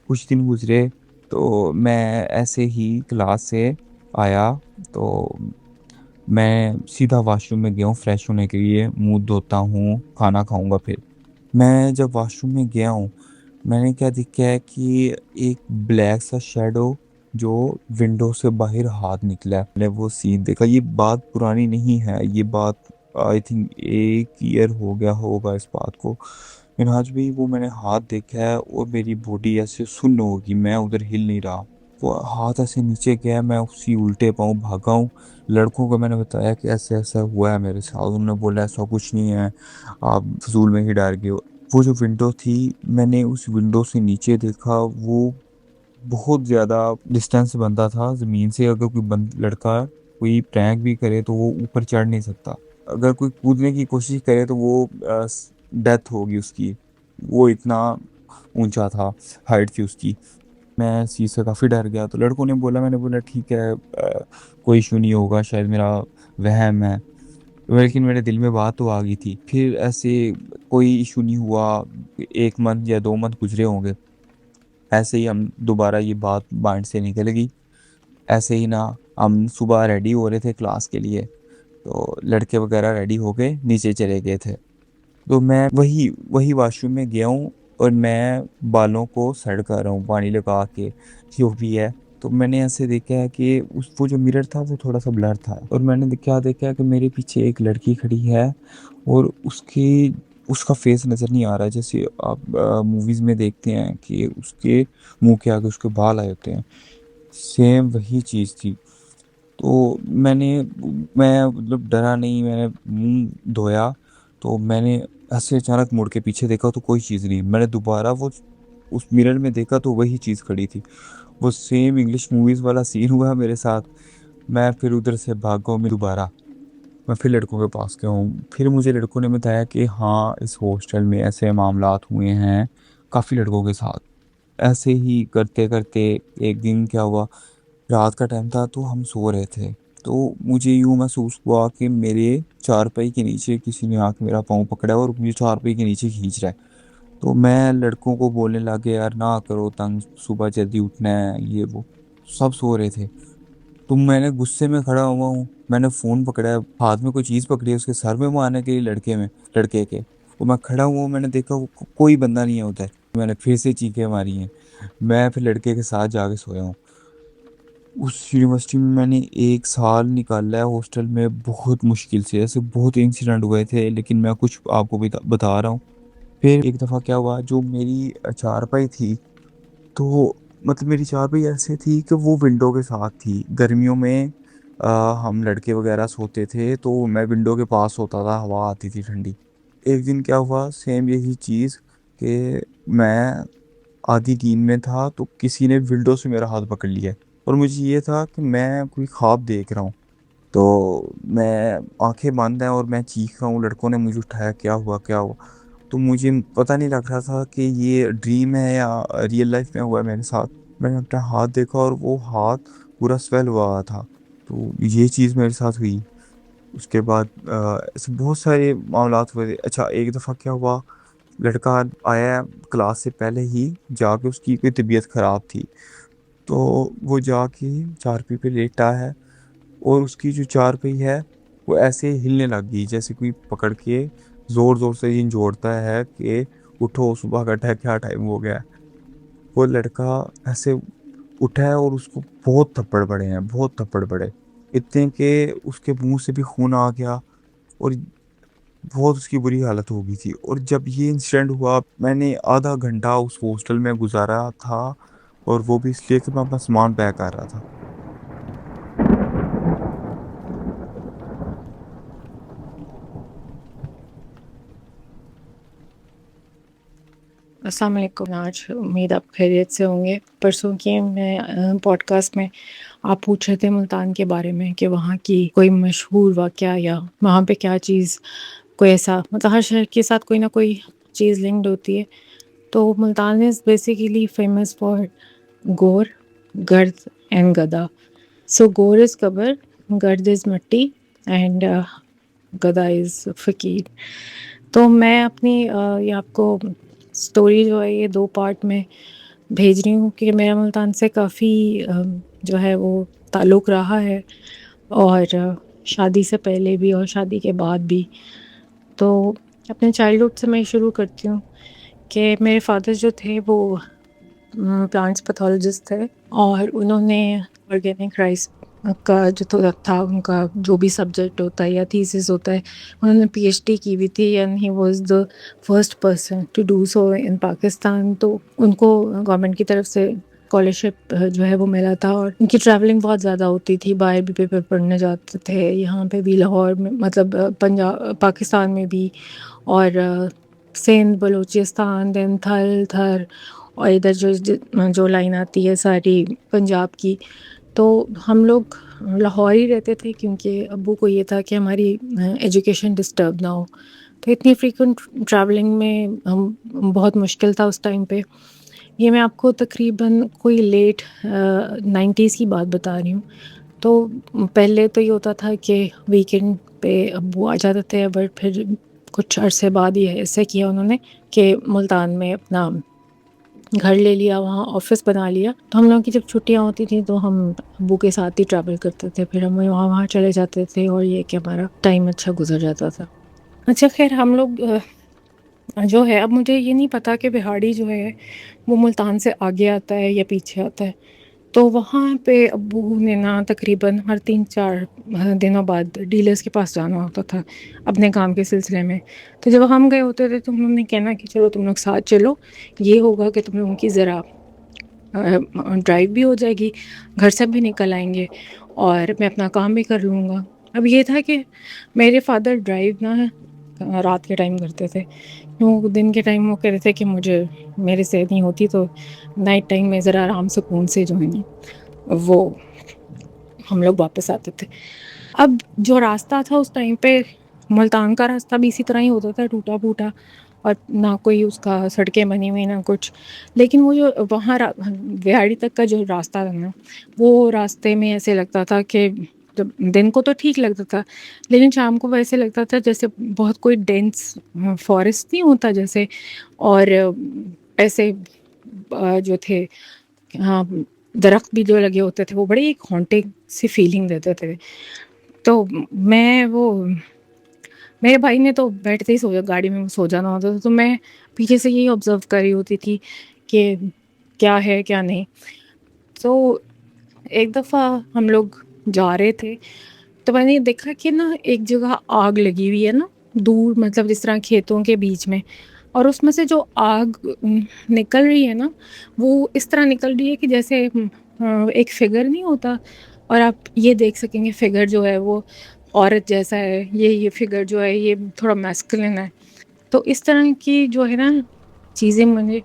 کچھ دن گزرے تو میں ایسے ہی کلاس سے آیا، تو میں سیدھا واش روم میں گیا ہوں فریش ہونے کے لیے. منہ دھوتا ہوں، کھانا کھاؤں گا. پھر میں جب واش روم میں گیا ہوں، میں نے کیا دیکھا ہے کہ ایک بلیک سا شیڈو جو ونڈو سے باہر ہاتھ نکلا ہے. میں نے وہ سین دیکھا. یہ بات پرانی نہیں ہے، یہ بات آئی تھنک 1 ایئر ہو گیا ہوگا اس بات کو. آج بھی وہ میں نے ہاتھ دیکھا ہے، اور میری باڈی ایسے سن ہوگی، میں ادھر ہل نہیں رہا. وہ ہاتھ ایسے نیچے گیا، میں اسی الٹے پاؤں بھاگا ہوں. لڑکوں کو میں نے بتایا کہ ایسے ایسا ہوا ہے میرے ساتھ. انہوں نے بولا ایسا کچھ نہیں ہے، آپ فضول میں ہی ڈر گئے ہو. وہ جو ونڈو تھی، میں نے اس ونڈو سے نیچے دیکھا، وہ بہت زیادہ ڈسٹینس بنتا تھا زمین سے. اگر کوئی لڑکا کوئی پرینک بھی کرے تو وہ اوپر چڑھ نہیں سکتا. اگر کوئی کودنے کی کوشش کرے تو وہ ڈیتھ ہوگی اس کی. وہ اتنا اونچا تھا، ہائٹ تھی اس کی. میں اس چیز سے کافی ڈر گیا. تو لڑکوں نے بولا، میں نے بولا ٹھیک ہے، کوئی ایشو نہیں ہوگا، شاید میرا وہم ہے. لیکن میرے دل میں بات تو آ گئی تھی. پھر ایسے کوئی ایشو نہیں ہوا. 1 منتھ یا 2 منتھ گزرے ہوں گے. ایسے ہی ہم دوبارہ یہ بات مائنڈ سے نکل گئی. ایسے ہی نا، ہم صبح ریڈی ہو رہے تھے کلاس کے لیے، تو لڑکے وغیرہ ریڈی ہو کے نیچے چلے گئے تھے. تو میں وہی واش روم میں گیا ہوں، اور میں بالوں کو سڑ کر رہا ہوں پانی لگا کے، جو بھی ہے. تو میں نے ایسے دیکھا ہے کہ وہ جو مرر تھا وہ تھوڑا سا بلر تھا. اور میں نے کیا دیکھا کہ میرے پیچھے ایک لڑکی کھڑی ہے، اور اس کا فیس نظر نہیں آ رہا. جیسے آپ موویز میں دیکھتے ہیں کہ اس کے منہ کے آگے اس کے بال آئے ہوتے ہیں، سیم وہی چیز تھی. تو میں مطلب ڈرا نہیں، میں نے منہ دھویا تو میں نے ایسے اچانک مڑ کے پیچھے دیکھا تو کوئی چیز نہیں. میں نے دوبارہ وہ اس مرر میں دیکھا تو وہی چیز کھڑی تھی. وہ سیم انگلش موویز والا سین ہوا میرے ساتھ. میں پھر ادھر سے بھاگا میں دوبارہ. میں پھر لڑکوں کے پاس گیا ہوں. پھر مجھے لڑکوں نے بتایا کہ ہاں اس ہاسٹل میں ایسے معاملات ہوئے ہیں کافی لڑکوں کے ساتھ. ایسے ہی کرتے کرتے ایک دن کیا ہوا، رات کا ٹائم تھا تو ہم سو رہے تھے. تو مجھے یوں محسوس ہوا کہ میرے چارپائی کے نیچے کسی نے آ کے میرا پاؤں پکڑا ہے اور مجھے چارپائی کے نیچے کھینچ رہا ہے. تو میں لڑکوں کو بولنے لگے یار نہ کرو تنگ، صبح جلدی اٹھنا ہے یہ وہ. سب سو رہے تھے. تو میں نے غصے میں کھڑا ہوا ہوں. میں نے فون پکڑا ہے، ہاتھ میں کوئی چیز پکڑی ہے اس کے سر میں مارنے کے لیے لڑکے کے. وہ میں کھڑا ہوا ہوں، میں نے دیکھا کوئی بندہ نہیں ہے ادھر. میں نے پھر سے چیخیں ماری ہیں. میں پھر لڑکے کے ساتھ جا کے سویا ہوں. اس یونیورسٹی میں میں نے 1 سال نکالا ہے ہاسٹل میں بہت مشکل سے. ایسے بہت انسیڈنٹ ہوئے تھے لیکن میں کچھ آپ کو بتا رہا ہوں. پھر ایک دفعہ کیا ہوا، جو میری چارپائی تھی تو مطلب میری چارپائی ایسے تھی کہ وہ ونڈو کے ساتھ تھی. گرمیوں میں ہم لڑکے وغیرہ سوتے تھے تو میں ونڈو کے پاس ہوتا تھا، ہوا آتی تھی ٹھنڈی. ایک دن کیا ہوا سیم یہی چیز کہ میں آدھی نیند میں تھا تو کسی نے ونڈو سے میرا ہاتھ پکڑ لیا اور مجھے یہ تھا کہ میں کوئی خواب دیکھ رہا ہوں. تو میں آنکھیں بند ہیں اور میں چیخ رہا ہوں. لڑکوں نے مجھے اٹھایا، کیا ہوا کیا ہوا. تو مجھے پتہ نہیں لگ رہا تھا کہ یہ ڈریم ہے یا ریئل لائف میں ہوا ہے میرے ساتھ. میں نے اپنا ہاتھ دیکھا اور وہ ہاتھ پورا سویل ہوا تھا. تو یہ چیز میرے ساتھ ہوئی. اس کے بعد ایسے بہت سارے معاملات ہوئے. اچھا ایک دفعہ کیا ہوا، لڑکا آیا کلاس سے پہلے ہی جا کے، اس کی کوئی طبیعت خراب تھی تو وہ جا کے چارپائی پہ لیٹا ہے اور اس کی جو چارپائی ہے وہ ایسے ہلنے لگ گئی جیسے کوئی پکڑ کے زور زور سے جوڑتا ہے کہ اٹھو صبح کا کیا ٹائم ہو گیا ہے. وہ لڑکا ایسے اٹھا ہے اور اس کو بہت تھپڑ پڑے ہیں، بہت تھپڑ پڑے، اتنے کہ اس کے منہ سے بھی خون آ گیا اور بہت اس کی بری حالت ہو گئی تھی. اور جب یہ انسیڈنٹ ہوا میں نے آدھا گھنٹہ اس ہاسٹل میں گزارا تھا اور وہ بھی اس لیے کہ میں اپنا سامان پیک کر رہا تھا. السلام علیکم. آج امید آپ خیریت سے ہوں گے. پرسوں کی میں پوڈ کاسٹ میں آپ پوچھ رہے تھے ملتان کے بارے میں کہ وہاں کی کوئی مشہور واقعہ یا وہاں پہ کیا چیز، کوئی ایسا مطلب ہر شہر کے ساتھ کوئی نہ کوئی چیز لنکڈ ہوتی ہے. تو Multan is basically famous for گور، گرد اینڈ گدا. سو گور از قبر، گرد از مٹی اینڈ گدا از فقیر. تو میں اپنی یہ آپ کو سٹوری جو ہے یہ 2 پارٹ میں بھیج رہی ہوں کہ میرا ملتان سے کافی جو ہے وہ تعلق رہا ہے، اور شادی سے پہلے بھی اور شادی کے بعد بھی. تو اپنے چائلڈہڈ سے میں شروع کرتی ہوں کہ میرے فادر جو تھے وہ پلانٹس پیتھولوجسٹ تھے، اور انہوں نے آرگینک رائس کا جو تھا ان کا جو بھی سبجیکٹ ہوتا ہے یا تھیسس ہوتا ہے، انہوں نے پی ایچ ڈی کی ہوئی تھی and he was the first person to do so in Pakistan. تو ان کو گورنمنٹ کی طرف سے اسکالرشپ جو ہے وہ ملا تھا، اور ان کی ٹریولنگ بہت زیادہ ہوتی تھی، باہر بھی پیپر پڑھنے جاتے تھے، یہاں پہ بھی لاہور میں مطلب پنجاب پاکستان میں بھی، اور سندھ بلوچستان دین تھر اور ادھر جو لائن آتی ہے ساری پنجاب کی. تو ہم لوگ لاہور ہی رہتے تھے کیونکہ ابو کو یہ تھا کہ ہماری ایجوکیشن ڈسٹرب نہ ہو. تو اتنی فریکوینٹ ٹریولنگ میں ہم بہت مشکل تھا اس ٹائم پہ. یہ میں آپ کو تقریباً کوئی لیٹ 90s کی بات بتا رہی ہوں. تو پہلے تو یہ ہوتا تھا کہ ویکینڈ پہ ابو آ جاتے تھے، بٹ پھر کچھ عرصے بعد یہ ایسے کیا انہوں نے کہ ملتان میں اپنا گھر لے لیا، وہاں آفس بنا لیا. تو ہم لوگوں کی جب چھٹیاں ہوتی تھیں تو ہم ابو کے ساتھ ہی ٹریول کرتے تھے، پھر ہم وہاں چلے جاتے تھے اور یہ کہ ہمارا ٹائم اچھا گزر جاتا تھا. اچھا خیر، ہم لوگ جو ہے، اب مجھے یہ نہیں پتا کہ بہاڑی جو ہے وہ ملتان سے آگے آتا ہے یا پیچھے آتا ہے. تو وہاں پہ ابو نے نا تقریباً ہر 3-4 دنوں بعد ڈیلرز کے پاس جانا ہوتا تھا اپنے کام کے سلسلے میں. تو جب ہم گئے ہوتے تھے تو انہوں نے کہنا کہ چلو تم لوگ ساتھ چلو، یہ ہوگا کہ تم لوگوں کی ذرا ڈرائیو بھی ہو جائے گی, گھر سے بھی نکل آئیں گے اور میں اپنا کام بھی کر لوں گا. اب یہ تھا کہ میرے فادر ڈرائیو نہ رات کے ٹائم کرتے تھے, وہ دن کے ٹائم وہ کہتے تھے کہ مجھے میرے سے نہیں ہوتی, تو نائٹ ٹائم میں ذرا آرام سکون سے جو ہے نا وہ ہم لوگ واپس آتے تھے. اب جو راستہ تھا اس ٹائم پہ, ملتان کا راستہ بھی اسی طرح ہی ہوتا تھا, ٹوٹا پھوٹا, اور نہ کوئی اس کا سڑکیں بنی ہوئی نہ کچھ. لیکن وہ جو وہاں ویہاڑی تک کا جو راستہ تھا نا, وہ راستے میں ایسے لگتا تھا کہ جب دن کو تو ٹھیک لگتا تھا, لیکن شام کو ویسے لگتا تھا جیسے بہت کوئی ڈینس فارسٹ نہیں ہوتا جیسے, اور ایسے جو تھے ہاں درخت بھی جو لگے ہوتے تھے وہ بڑی ایک ہانٹنگ سی فیلنگ دیتے تھے. تو میرے بھائی نے تو بیٹھتے ہی گاڑی میں سو جانا ہوتا تھا, تو میں پیچھے سے یہی آبزرو کر رہی ہوتی تھی کہ کیا ہے کیا نہیں. تو ایک دفعہ ہم لوگ جا رہے تھے تو میں نے دیکھا کہ نا ایک جگہ آگ لگی ہوئی ہے نا دور, مطلب جس طرح کھیتوں کے بیچ میں, اور اس میں سے جو آگ نکل رہی ہے نا وہ اس طرح نکل رہی ہے کہ جیسے ایک فگر نہیں ہوتا, اور آپ یہ دیکھ سکیں گے فگر جو ہے وہ عورت جیسا ہے, یہ فگر جو ہے یہ تھوڑا میسکلن ہے. تو اس طرح کی جو ہے نا چیزیں مجھے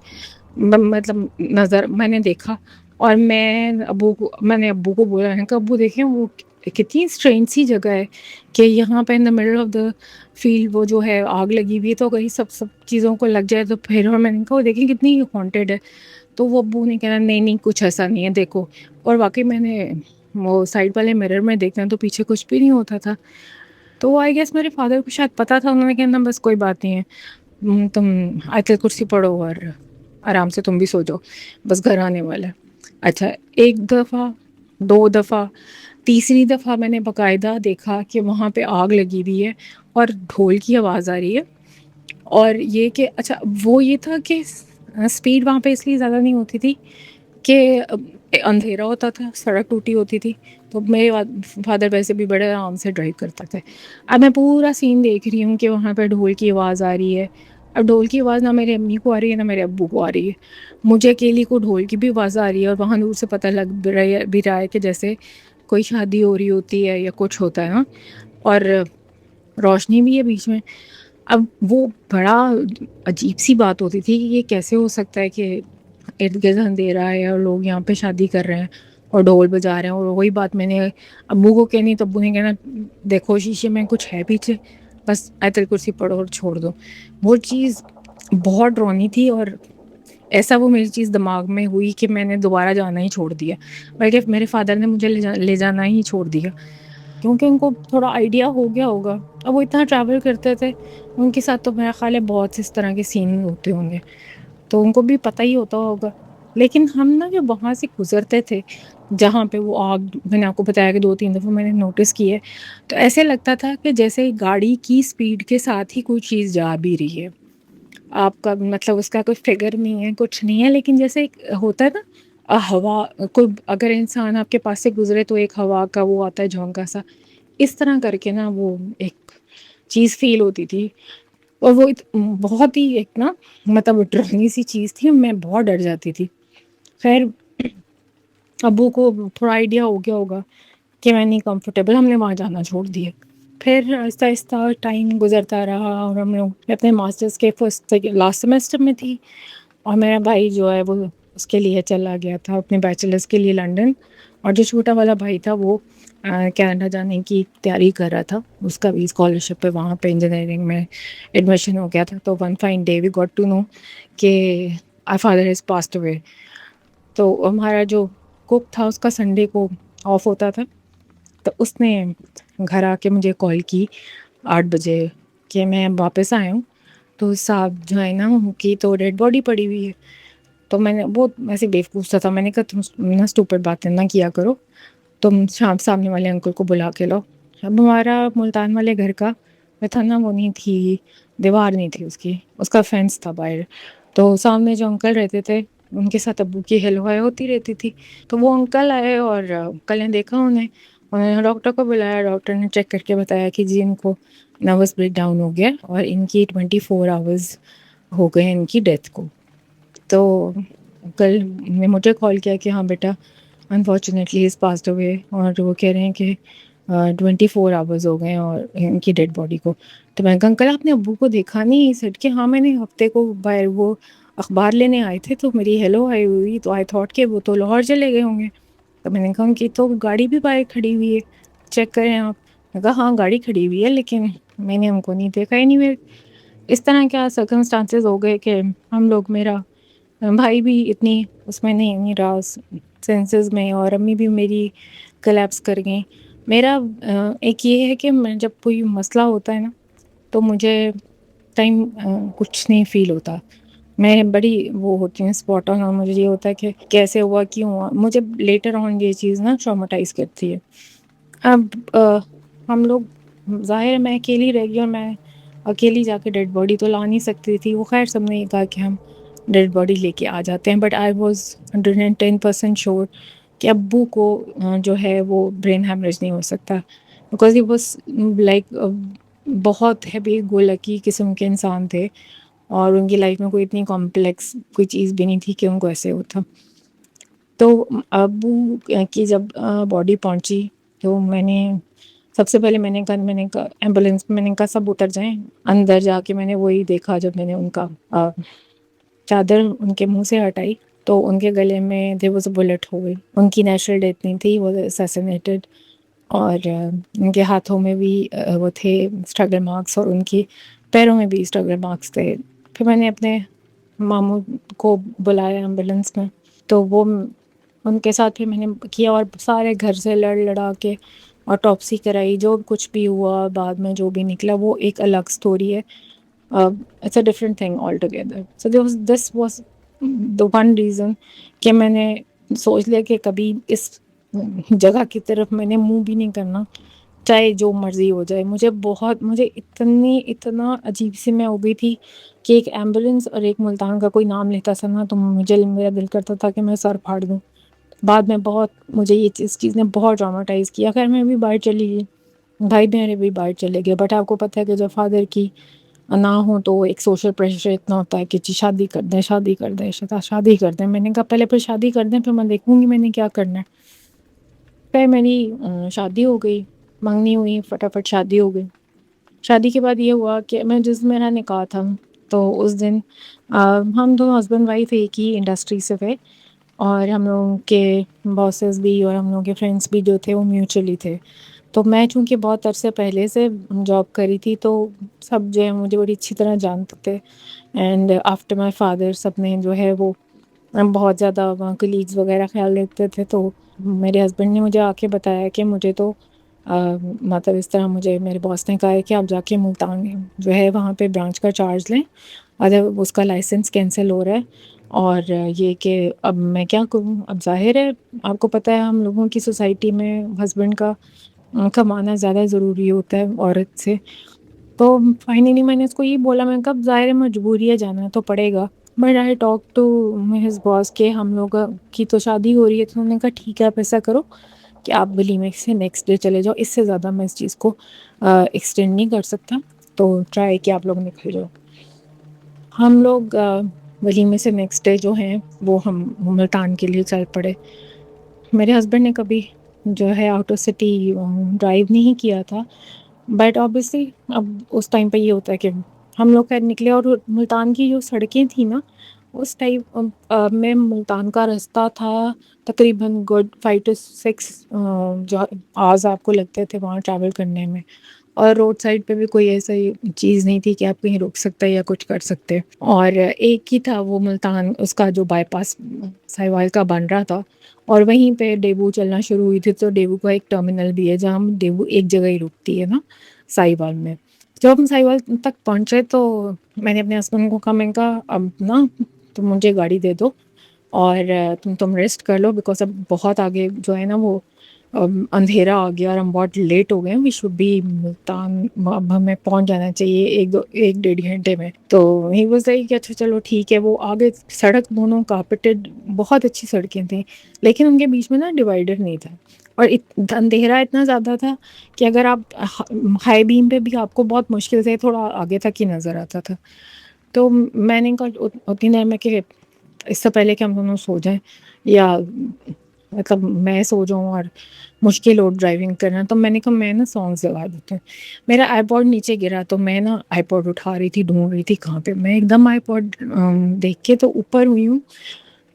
مطلب میں نے دیکھا, اور میں نے ابو کو بولا ہے کہ ابو دیکھیں وہ کتنی اسٹرینج سی جگہ ہے کہ یہاں پہ in the middle of the field وہ جو ہے آگ لگی ہوئی ہے, تو اگر یہ سب چیزوں کو لگ جائے تو پھر, اور میں نے کہا وہ دیکھیں کتنی ہانٹیڈ ہے. تو وہ ابو نے کہا نہیں کچھ ایسا نہیں ہے دیکھو, اور واقعی میں نے وہ سائڈ والے مرر میں دیکھنا تو پیچھے کچھ بھی نہیں ہوتا تھا. تو آئی گیس میرے فادر کو شاید پتا تھا, انہوں نے کہا بس کوئی بات نہیں ہے, تم آیت الکرسی پڑھو اور آرام سے تم بھی سو جاؤ, بس گھر آنے والا ہے. اچھا ایک دفعہ, 2 دفعہ, تیسری دفعہ میں نے باقاعدہ دیکھا کہ وہاں پہ آگ لگی ہوئی ہے اور ڈھول کی آواز آ رہی ہے. اور یہ کہ اچھا وہ یہ تھا کہ اسپیڈ وہاں پہ اس لیے زیادہ نہیں ہوتی تھی کہ اندھیرا ہوتا تھا, سڑک ٹوٹی ہوتی تھی, تو میرے فادر ویسے بھی بڑے آرام سے ڈرائیو کرتے تھے. اب میں پورا سین دیکھ رہی ہوں کہ وہاں پہ ڈھول کی آواز آ رہی ہے. اب ڈھول کی آواز نہ میرے امی کو آ رہی ہے نہ میرے ابو کو آ رہی ہے, مجھے اکیلی کو ڈھول کی بھی آواز آ رہی ہے, اور وہاں دور سے پتہ لگ بھی رہا ہے کہ جیسے کوئی شادی ہو رہی ہوتی ہے یا کچھ ہوتا ہے نا, اور روشنی بھی ہے بیچ میں. اب وہ بڑا عجیب سی بات ہوتی تھی کہ یہ کیسے ہو سکتا ہے کہ ارد گرد اندھیرا ہے اور لوگ یہاں پہ شادی کر رہے ہیں اور ڈھول بجا رہے ہیں. اور وہی بات میں نے ابو کو کہنی تو ابو نے کہنا دیکھو شیشے میں کچھ ہے پیچھے, بس آیت الکرسی پڑھو اور چھوڑ دو. وہ چیز بہت ڈرونی تھی, اور ایسا وہ میری چیز دماغ میں ہوئی کہ میں نے دوبارہ جانا ہی چھوڑ دیا, بلکہ میرے فادر نے مجھے لے جانا ہی چھوڑ دیا, کیونکہ ان کو تھوڑا آئیڈیا ہو گیا ہوگا. اب وہ اتنا ٹریول کرتے تھے, ان کے ساتھ تو میرا خیال ہے بہت سے اس طرح کے سین ہوتے ہوں گے, تو ان کو بھی پتہ ہی ہوتا ہوگا. لیکن ہم نا جب وہاں سے گزرتے تھے جہاں پہ وہ آگ, میں نے آپ کو بتایا کہ 2-3 دفعہ میں نے نوٹس کی ہے, تو ایسے لگتا تھا کہ جیسے گاڑی کی سپیڈ کے ساتھ ہی کوئی چیز جا بھی رہی ہے. آپ کا مطلب اس کا کوئی فگر نہیں ہے, کچھ نہیں ہے, لیکن جیسے ایک ہوتا ہے نا ہوا, کوئی اگر انسان آپ کے پاس سے گزرے تو ایک ہوا کا وہ آتا ہے جھونکا سا, اس طرح کر کے نا وہ ایک چیز فیل ہوتی تھی. اور وہ بہت ہی ایک نا مطلب ڈرنی سی چیز تھی, میں بہت ڈر جاتی تھی. خیر ابو کو تھوڑا آئیڈیا ہو گیا ہوگا کہ میں نہیں کمفرٹیبل, ہم نے وہاں جانا چھوڑ دیا. پھر آہستہ آہستہ ٹائم گزرتا رہا, اور ہم لوگ اپنے ماسٹرس کے لاسٹ سیمسٹر میں تھی, اور میرا بھائی جو ہے وہ اس کے لیے چلا گیا تھا اپنے بیچلرس کے لیے لنڈن, اور جو چھوٹا والا بھائی تھا وہ کینیڈا جانے کی تیاری کر رہا تھا, اس کا بھی اسکالرشپ پہ وہاں پہ انجینئرنگ میں ایڈمیشن ہو گیا تھا. تو one fine day we got to know کہ I father is passed away. تو ہمارا جو کوک تھا اس کا سنڈے کو آف ہوتا تھا, تو اس نے گھر آ کے مجھے کال کی 8 بجے کہ میں واپس آیا ہوں, تو صاحب جو ہے نا ان کی تو ڈیڈ باڈی پڑی ہوئی ہے. تو میں نے وہ ایسے بیوقوف سا تھا, میں نے کہا تم نا اسٹوپڈ باتیں نہ کیا کرو, تم سامنے والے انکل کو بلا کے لاؤ. اب ہمارا ملتان والے گھر کا تھا نا, وہ نہیں تھی دیوار, نہیں تھی اس کا فینس تھا باہر, تو سامنے جو انکل رہتے تھے ان کے ساتھ ابو کی ہلوائے ہوتی رہتی تھی. تو وہ انکل آئے, اور انکل نے دیکھا انہوں نے ڈاکٹر کو بلایا. ڈاکٹر نے چیک کر کے بتایا کہ جی ان کو نروس بریک ڈاؤن ہو گیا, اور ان کی 24 آورز ہو گئے ان کی ڈیتھ کو. تو کل نے مجھے کال کیا کہ ہاں بیٹا انفارچونیٹلی از پاسڈ اوے، اور وہ کہہ رہے ہیں کہ 24 آورز ہو گئے ہیں اور ان کی ڈیڈ باڈی کو. تو میں نے کہا انکل آپ نے ابو کو دیکھا نہیں؟ سیٹ کہ ہاں میں نے ہفتے کو باہر وہ اخبار لینے آئے تھے تو میری ہیلو آئی ہوئی تو آئی تھاٹ کہ وہ تو لاہور چلے گئے ہوں گے. تو میں نے کہا ان کی تو گاڑی بھی باہر کھڑی ہوئی ہے، چیک کریں آپ. میں نے کہا ہاں گاڑی کھڑی ہوئی ہے لیکن میں نے ان کو نہیں دیکھا. اینی وے اس طرح کیا سرکمسٹانسز ہو گئے کہ ہم لوگ، میرا بھائی بھی اتنی اس میں نہیں رہا سینسز میں، اور امی بھی میری کلیپس کر گئیں. میرا ایک یہ ہے کہ میں جب کوئی مسئلہ ہوتا ہے نا تو مجھے ٹائم کچھ نہیں فیل ہوتا، میں بڑی وہ ہوتی ہوں اسپاٹ آن، اور مجھے یہ ہوتا ہے کہ کیسے ہوا، کیوں ہوا. مجھے لیٹر آن یہ چیز نا ٹرامیٹائز کرتی ہے. اب ہم لوگ، ظاہر ہے میں اکیلی رہ گئی اور میں اکیلی جا کے ڈیڈ باڈی تو لا نہیں سکتی تھی. وہ خیر سب نے یہ کہا کہ ہم ڈیڈ باڈی لے کے آ جاتے ہیں، بٹ آئی واز 110% شیور کہ ابو کو جو ہے وہ برین ہیمریج نہیں ہو سکتا، بیکاز ہی واز لائک بہت ہیوی گو لکی قسم کے انسان تھے، اور ان کی لائف میں کوئی اتنی کمپلیکس کوئی چیز بھی نہیں تھی کہ ان کو ایسے ہوتا. تو ابو کی جب باڈی پہنچی تو میں نے سب سے پہلے میں نے کہا ایمبولینس میں، میں نے کہا سب اتر جائیں. اندر جا کے میں نے وہی دیکھا جب میں نے ان کا چادر ان کے منہ سے ہٹائی تو ان کے گلے میں دیر واز اے بلٹ ہو گئی. ان کی نیچرل ڈیتھ نہیں تھی، وہ اسیسینیٹڈ، اور ان کے ہاتھوں میں بھی وہ تھے اسٹرگل مارکس، اور ان کی پیروں میں بھی اسٹرگل مارکس تھے. پھر میں نے اپنے ماموں کو بلایا ایمبولینس میں تو وہ ان کے ساتھ پھر میں نے کیا، اور سارے گھر سے لڑا کے آٹوپسی کرائی. جو کچھ بھی ہوا بعد میں جو بھی نکلا وہ ایک الگ سٹوری ہے. It's a different thing altogether. So this was the one reason کہ میں نے سوچ لیا کہ کبھی اس جگہ کی طرف میں نے منہ بھی نہیں کرنا، چاہے جو مرضی ہو جائے. مجھے اتنا عجیب سی میں ہو گئی تھی کہ ایک ایمبولینس اور ایک ملتان کا کوئی نام لیتا تھا نا تو میرا دل کرتا تھا کہ میں سر پھاڑ دوں. بعد میں مجھے اس چیز نے بہت ٹرامیٹائز کیا. خیر میں بھی باہر چلی گئی، بھائی میرے بھی باہر چلے گئے. بٹ آپ کو پتہ ہے کہ جب فادر کی نہ ہو تو ایک سوشل پریشر اتنا ہوتا ہے کہ جی شادی کر دیں، شادی کر دیں، شادی کر دیں. میں نے کہا پہلے پھر شادی کر دیں، پھر میں دیکھوں گی میں نے کیا کرنا ہے. پھر میری شادی ہو گئی، منگنی ہوئی، فٹافٹ شادی ہو گئی. شادی کے بعد یہ ہوا کہ جس میرا نکاح تھا تو اس دن ہم دونوں ہسبینڈ وائف ایک ہی انڈسٹری سے تھے، اور ہم لوگوں کے باسز بھی اور ہم لوگوں کے فرینڈس بھی جو تھے وہ میوچولی تھے. تو میں چونکہ بہت عرصے پہلے سے جاب کری تھی تو سب جو ہے مجھے بڑی اچھی طرح جانتے تھے. اینڈ آفٹر مائی فادر سب نے جو ہے وہ بہت زیادہ وہاں کلیگز وغیرہ خیال رکھتے تھے. تو میرے ہسبینڈ نے مجھے آ کے بتایا کہ مجھے تو مطلب اس طرح مجھے میرے باس نے کہا ہے کہ آپ جا کے ملتان جو ہے وہاں پہ برانچ کا چارج لیں، ادر اس کا لائسنس کینسل ہو رہا ہے. اور یہ کہ اب میں کیا کروں. اب ظاہر ہے آپ کو پتہ ہے ہم لوگوں کی سوسائٹی میں ہسبینڈ کا کمانا زیادہ ضروری ہوتا ہے عورت سے. تو فائنلی میں نے اس کو یہ بولا، میں کب ظاہر ہے مجبوری ہے، جانا تو پڑے گا. But I talk to his boss کہ ہم لوگ کی تو شادی ہو رہی ہے. تو انہوں نے کہا ٹھیک ہے آپ ایسا کرو کہ آپ ولیمے سے نیکسٹ ڈے چلے جاؤ، اس سے زیادہ میں اس چیز کو ایکسٹینڈ نہیں کر سکتا، تو ٹرائی کہ آپ لوگ نکل جاؤ. ہم لوگ ولیمے سے نیکسٹ ڈے جو ہیں وہ ہم ملتان کے لیے چل پڑے. میرے ہسبینڈ نے کبھی جو ہے آؤٹ آف سٹی ڈرائیو نہیں کیا تھا، بٹ آبویسلی اب اس ٹائم پہ یہ ہوتا ہے کہ ہم لوگ خیر نکلے. اور ملتان کی جو سڑکیں تھیں نا اس ٹائپ میں، ملتان کا رستہ تھا تقریباً گڈ 5 to 6 جو آز آپ کو لگتے تھے وہاں ٹریول کرنے میں. اور روڈ سائڈ پہ بھی کوئی ایسا چیز نہیں تھی کہ آپ کہیں روک سکتے یا کچھ کر سکتے. اور ایک ہی تھا وہ ملتان، اس کا جو بائی پاس سائیوال کا بن رہا تھا، اور وہیں پہ ڈیبو چلنا شروع ہوئی تھی. تو ڈیبو کا ایک ٹرمینل بھی ہے جہاں ڈیبو ایک جگہ ہی رکتی ہے نا سائیوال میں. جب ہم سائیوال تک پہنچے تو میں نے اپنے ہسبینڈ کو کہا، میں نے کہا اب نا تم مجھے گاڑی دے دو اور تم ریسٹ کر لو، بیکاز اب بہت آگے جو ہے نا وہ اندھیرا آ گیا اور ہم بہت لیٹ ہو گئے. وی شوڈ بی ملتان، اب ہمیں پہنچ جانا چاہیے 1-1.5 گھنٹے میں. تو ہی واز لائک کہ اچھا چلو ٹھیک ہے. وہ آگے سڑک دونوں کارپیٹڈ بہت اچھی سڑکیں تھیں، لیکن ان کے بیچ میں نا ڈیوائیڈر نہیں تھا، اور اندھیرا اتنا زیادہ تھا کہ اگر آپ ہائی بیم پہ بھی آپ کو بہت مشکل سے تھوڑا آگے تک ہی نظر آتا تھا. تو میں نے کہا اتنی دیر میں کہ اس سے پہلے کہ ہم دونوں سو جائیں یا مطلب میں سو جاؤں اور مشکل ہو ڈرائیونگ کرنا، تو میں نے کہا میں نا سانگس لگا دیتی ہوں. میرا آئی پوڈ نیچے گرا تو میں نا آئی پوڈ اٹھا رہی تھی، ڈھونڈ رہی تھی کہاں پہ. میں ایک دم آئی پوڈ دیکھ کے تو اوپر ہوئی ہوں،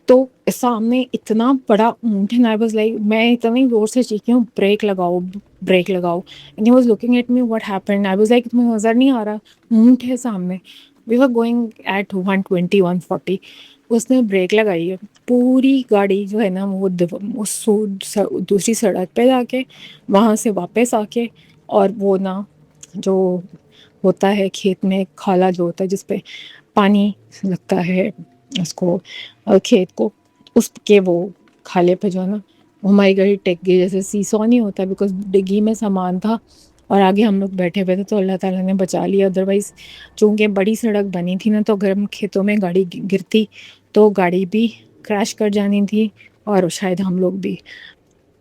تو سامنے اتنا بڑا اونٹ ہے. آئی واز لائک، میں اتنی زور سے چیخی ہوں بریک لگاؤ بریک لگاؤ. And he was looking at me what happen. I was like تمہیں نظر نہیں آ رہا اونٹ ہے سامنے. We are going at 120 140. اس نے بریک لگائی ہے، پوری گاڑی جو ہے نا وہ دوسری سڑک پہ جا کے وہاں سے واپس آ کے، اور وہ نا جو ہوتا ہے کھیت میں کھالا جو ہوتا ہے جس پہ پانی لگتا ہے اس کو کھیت کو، اس کے وہ کھالے پہ جو ہے نا وہ ہماری گاڑی ٹیک گئی. جیسے سیسو نہیں ہوتا، بیکاز ڈگی میں سامان تھا اور آگے ہم لوگ بیٹھے ہوئے تھے، تو اللہ تعالیٰ نے بچا لیا. ادروائز چونکہ بڑی سڑک بنی تھی نا، تو اگر ہم کھیتوں میں گاڑی گرتی تو گاڑی بھی کریش کر جانی تھی اور شاید ہم لوگ بھی.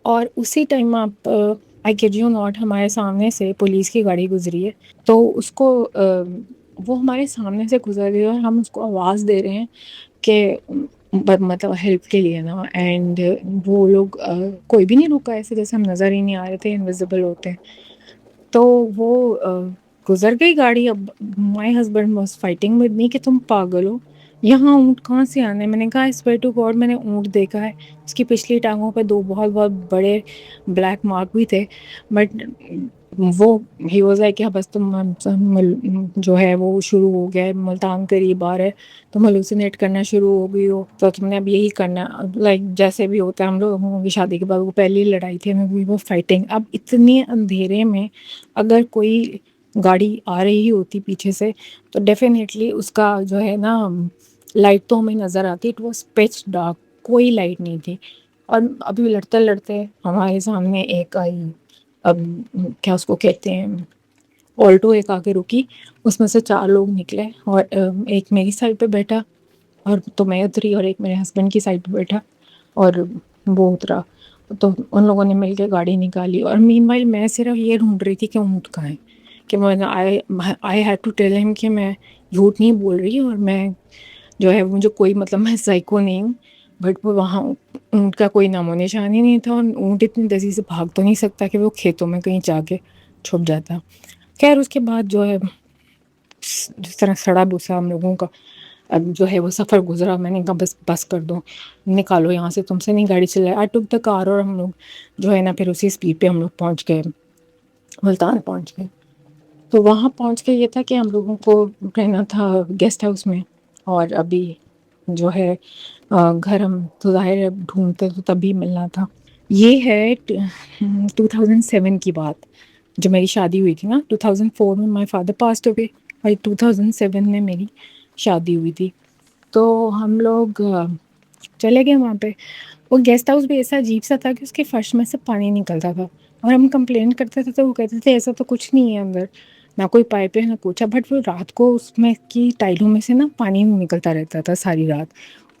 اور اسی ٹائم آپ آئی کیڈ یو ناٹ، ہمارے سامنے سے پولیس کی گاڑی گزری ہے، تو اس کو وہ ہمارے سامنے سے گزر رہی ہے اور ہم اس کو آواز دے رہے ہیں کہ مطلب ہیلپ کے لیے نا. اینڈ وہ لوگ کوئی بھی نہیں رکا، ایسے جیسے ہم نظر ہی نہیں آ رہے تھے، انویزیبل ہوتے ہیں. تو وہ گزر گئی گاڑی. اب my husband was fighting with me کہ تم پاگل ہو، یہاں اونٹ کہاں سے آنے. میں نے کہا اسویئر ٹو گاڈ میں نے اونٹ دیکھا ہے، اس کی پچھلی ٹانگوں پہ 2 بہت بہت بڑے بلیک مارک بھی تھے. بٹ وہ ہی واز لائک کہ بس تم جو ہے وہ شروع ہو گیا ہے، ملتان قریب آ رہے، تم ہلوسینیٹ کرنا شروع ہو گئی ہو، تو تم نے اب یہی کرنا. لائک جیسے بھی ہوتا ہے، ہم لوگوں کی شادی کے بعد وہ پہلی لڑائی تھی ہمیں، وہ فائٹنگ. اب اتنے اندھیرے میں اگر کوئی گاڑی آ رہی ہوتی پیچھے سے تو ڈیفینیٹلی اس کا جو ہے نا لائٹ تو ہمیں نظر آتی. اٹ واز پچ ڈارک، کوئی لائٹ نہیں تھی. اور ابھی لڑتے لڑتے ہمارے سامنے ایک آئی، اب کیا اس کو کہتے ہیں، آلٹو ایک آگے رکی، اس میں سے 4 لوگ نکلے اور ایک میری سائڈ پہ بیٹھا اور تو میں اتری، اور ایک میرے ہسبینڈ کی سائڈ پہ بیٹھا اور وہ اترا. تو ان لوگوں نے مل کے گاڑی نکالی. اور مین وائل میں صرف یہ ڈھونڈ رہی تھی کہ اونٹ کہاں ہے، کہ میں آئی ہیڈ ٹو ٹیل ہم کہ میں جھوٹ نہیں بول رہی، اور میں جو ہے مجھے کوئی مطلب میں سائیکو نہیں ہوں. بٹ وہ وہاں اونٹ کا کوئی نام و نشان ہی نہیں تھا، اور اونٹ اتنی تیزی سے بھاگ تو نہیں سکتا کہ وہ کھیتوں میں کہیں جا کے چھپ جاتا. خیر اس کے بعد جو ہے جس طرح سڑا بوسا ہم لوگوں کا اب جو ہے وہ سفر گزرا. میں نے کہا بس کر دو، نکالو یہاں سے، تم سے نہیں گاڑی چلائے. آئی ٹک دا کار، اور ہم لوگ جو ہے نا پھر اسی اسپیڈ پہ ہم لوگ پہنچ گئے، ملتان پہنچ گئے. تو وہاں پہنچ کے یہ تھا کہ ہم لوگوں کو رہنا تھا گیسٹ ہاؤس میں، اور ابھی جو ہے گھر ہم تو ظاہر ہے ڈھونڈتے تو تبھی ملنا تھا. یہ ہے 2007 کی بات، جو میری شادی ہوئی تھی نا. 2004 میں مائی فادر پاسڈ اوے، اور 2007 میں میری شادی ہوئی تھی. تو ہم لوگ چلے گئے وہاں پہ. وہ گیسٹ ہاؤس بھی ایسا عجیب سا تھا کہ اس کے فرش میں سے پانی نکلتا تھا، اور ہم کمپلین کرتے تھے تو وہ کہتے تھے ایسا تو کچھ نہیں ہے اندر، نہ کوئی پائپ ہے نہ کچھ ہے. بٹ وہ رات کو اس میں کی ٹائلوں میں سے نا پانی نکلتا رہتا تھا ساری رات،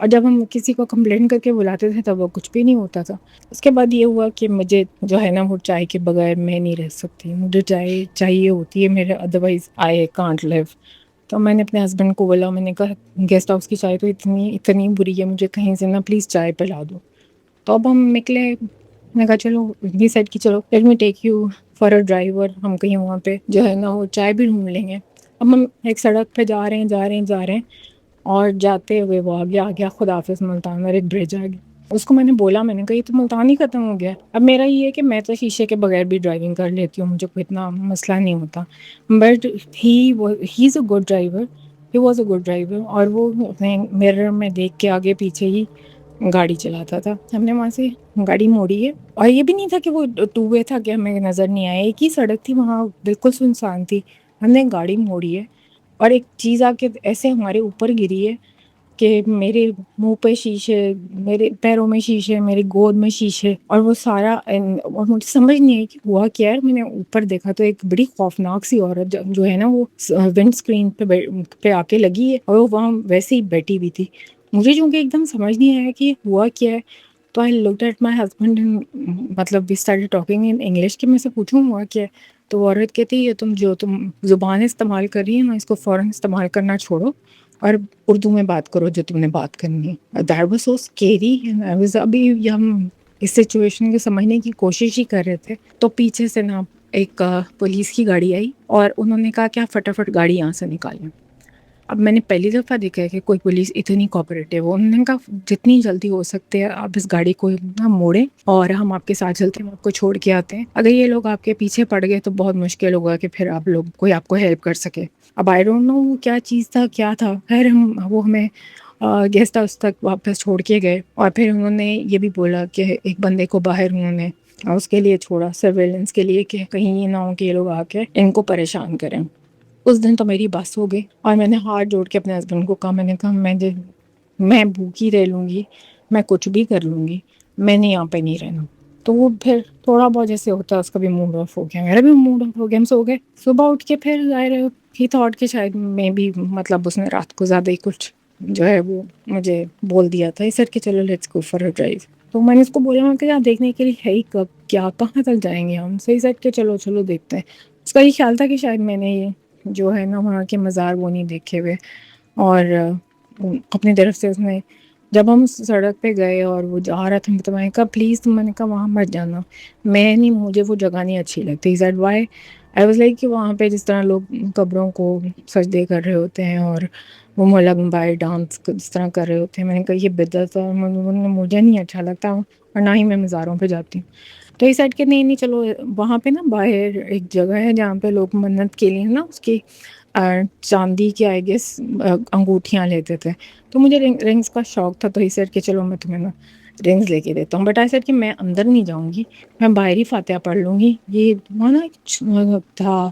اور جب ہم کسی کو کمپلین کر کے بلاتے تھے تب وہ کچھ بھی نہیں ہوتا تھا. اس کے بعد یہ ہوا کہ مجھے جو ہے نا وہ چائے کے بغیر میں نہیں رہ سکتی، مجھے چائے چاہیے ہوتی ہے میرے، ادروائز آئی کانٹ لیو. تو میں نے اپنے ہسبینڈ کو بولا، میں نے کہا گیسٹ ہاؤس کی چائے تو اتنی بری ہے، مجھے کہیں سے نا پلیز چائے پلا دو. تو اب ہم نکلے، میں نے کہا چلو یہ سیٹ کی چلو let me take you for a drive, اور ہم کہیں وہاں پہ جو ہے نا وہ چائے بھی ڈھونڈ لیں گے. اب ہم ایک سڑک پہ جا رہے ہیں اور جاتے ہوئے وہ آ گیا خدا حافظ ملتان، اور ایک برج آ گیا. اس کو میں نے بولا، میں نے کہا یہ تو ملتان ہی ختم ہو گیا. اب میرا یہ ہے کہ میں تو شیشے کے بغیر بھی ڈرائیونگ کر لیتی ہوں، مجھے کوئی اتنا مسئلہ نہیں ہوتا. But he is a good driver, he was a good driver, اور وہ اپنے میرر میں دیکھ کے آگے پیچھے ہی گاڑی چلاتا تھا. ہم نے وہاں سے گاڑی موڑی ہے، اور یہ بھی نہیں تھا کہ وہ 2 وے تھا کہ ہمیں نظر نہیں آیا، ایک ہی سڑک تھی، وہاں بالکل سنسان تھی. ہم نے گاڑی موڑی ہے، اور ایک چیز آ کے ایسے ہمارے اوپر گری ہے کہ میرے منہ پہ شیشے، میرے پیروں میں شیشے، میری گود میں شیشے، اور وہ سارا، اور مجھے سمجھ نہیں آئی کہ ہوا کیا ہے. میں نے اوپر دیکھا تو ایک بڑی خوفناک سی عورت جو ہے نا وہ ونڈ اسکرین پہ آ کے لگی ہے، اور وہ وہاں ویسے ہی بیٹھی ہوئی تھی. مجھے چونکہ ایک دم سمجھ نہیں آیا کہ ہوا کیا ہے، تو I looked at my husband, مطلب we started talking in English کہ میں سے پوچھوں ہوا کیا ہے. تو وہ عورت کہتی ہے تم زبان استعمال کر رہی ہے نا، اس کو فوراً استعمال کرنا چھوڑو اور اردو میں بات کرو جو تم نے بات کرنی ہے. That was so scary. ابھی ہم اس سچویشن کو سمجھنے کی کوشش ہی کر رہے تھے تو پیچھے سے نا ایک پولیس کی گاڑی آئی اور انہوں نے کہا کہ آپ فٹافٹ گاڑی یہاں سے نکالیں. اب میں نے پہلی دفعہ دیکھا ہے کہ کوئی پولیس اتنی کوآپریٹیو. انہوں نے کہا جتنی جلدی ہو سکتے ہیں آپ اس گاڑی کو نہ موڑیں اور ہم آپ کے ساتھ چلتے ہیں, ہم آپ کو چھوڑ کے آتے ہیں. اگر یہ لوگ آپ کے پیچھے پڑ گئے تو بہت مشکل ہوگا کہ پھر آپ لوگ کوئی آپ کو ہیلپ کر سکے. اب آئی ڈونٹ نو وہ کیا چیز تھا کیا تھا. خیر وہ ہمیں گیسٹ ہاؤس تک واپس چھوڑ کے گئے اور پھر انہوں نے یہ بھی بولا کہ ایک بندے کو باہر انہوں نے اس کے لیے چھوڑا سرویلنس کے لیے کہ کہیں یہ نہ ہو کہ یہ لوگ آ کے ان کو پریشان کریں. اس دن تو میری بس ہو گئی اور میں نے ہاتھ جوڑ کے اپنے ہسبینڈ کو کہا, میں نے کہا میں بھوکی رہ لوں گی, میں کچھ بھی کر لوں گی, میں نے یہاں پہ نہیں رہنا. تو وہ پھر تھوڑا بہت جیسے ہوتا ہے اس کا بھی موڈ آف ہو گیا, میرا بھی موڈ آف ہو گیا. ہم سو گئے. صبح اٹھ کے پھر ظاہر ہی تھاٹ کہ شاید میں بھی مطلب اس نے رات کو زیادہ ہی کچھ جو ہے وہ مجھے بول دیا تھا اس سر کہ چلو let's go for a drive. تو میں نے اس کو بولا میں کہ یار دیکھنے کے لیے ہے ہی کب کیا کہاں تک جائیں گے ہم. صحیح سیٹ کہ چلو دیکھتے ہیں. اس کا یہ خیال تھا کہ شاید میں نے یہ جو ہے نا وہاں کے مزار وہ نہیں دیکھے ہوئے, اور اپنی طرف سے اس نے جب ہم سڑک پہ گئے اور وہ جا رہا تھا تو میں نے کہا پلیز میں نے کہا وہاں مت جانا, میں نہیں, مجھے وہ جگہ نہیں اچھی لگتی. That why I was like کہ وہاں پہ جس طرح لوگ قبروں کو سجدے کر رہے ہوتے ہیں اور وہ مولا ممبئی ڈانس جس طرح کر رہے ہوتے ہیں, میں نے کہا یہ بدعت ہے, مجھے نہیں اچھا لگتا اور نہ ہی میں مزاروں پہ جاتی ہوں. تو یہ سائڈ کہ نہیں چلو وہاں پہ نا باہر ایک جگہ ہے جہاں پہ لوگ منت کے لیے نا اس کی چاندی کی آئی گیس انگوٹھیاں لیتے تھے. تو مجھے رنگس کا شوق تھا, تو ہی سیٹ کہ چلو میں تمہیں نا رنگس لے کے دیتا ہوں. بٹ آئی سیٹ کہ میں اندر نہیں جاؤں گی, میں باہر ہی فاتحہ پڑھ لوں گی. یہ وہاں نا تھا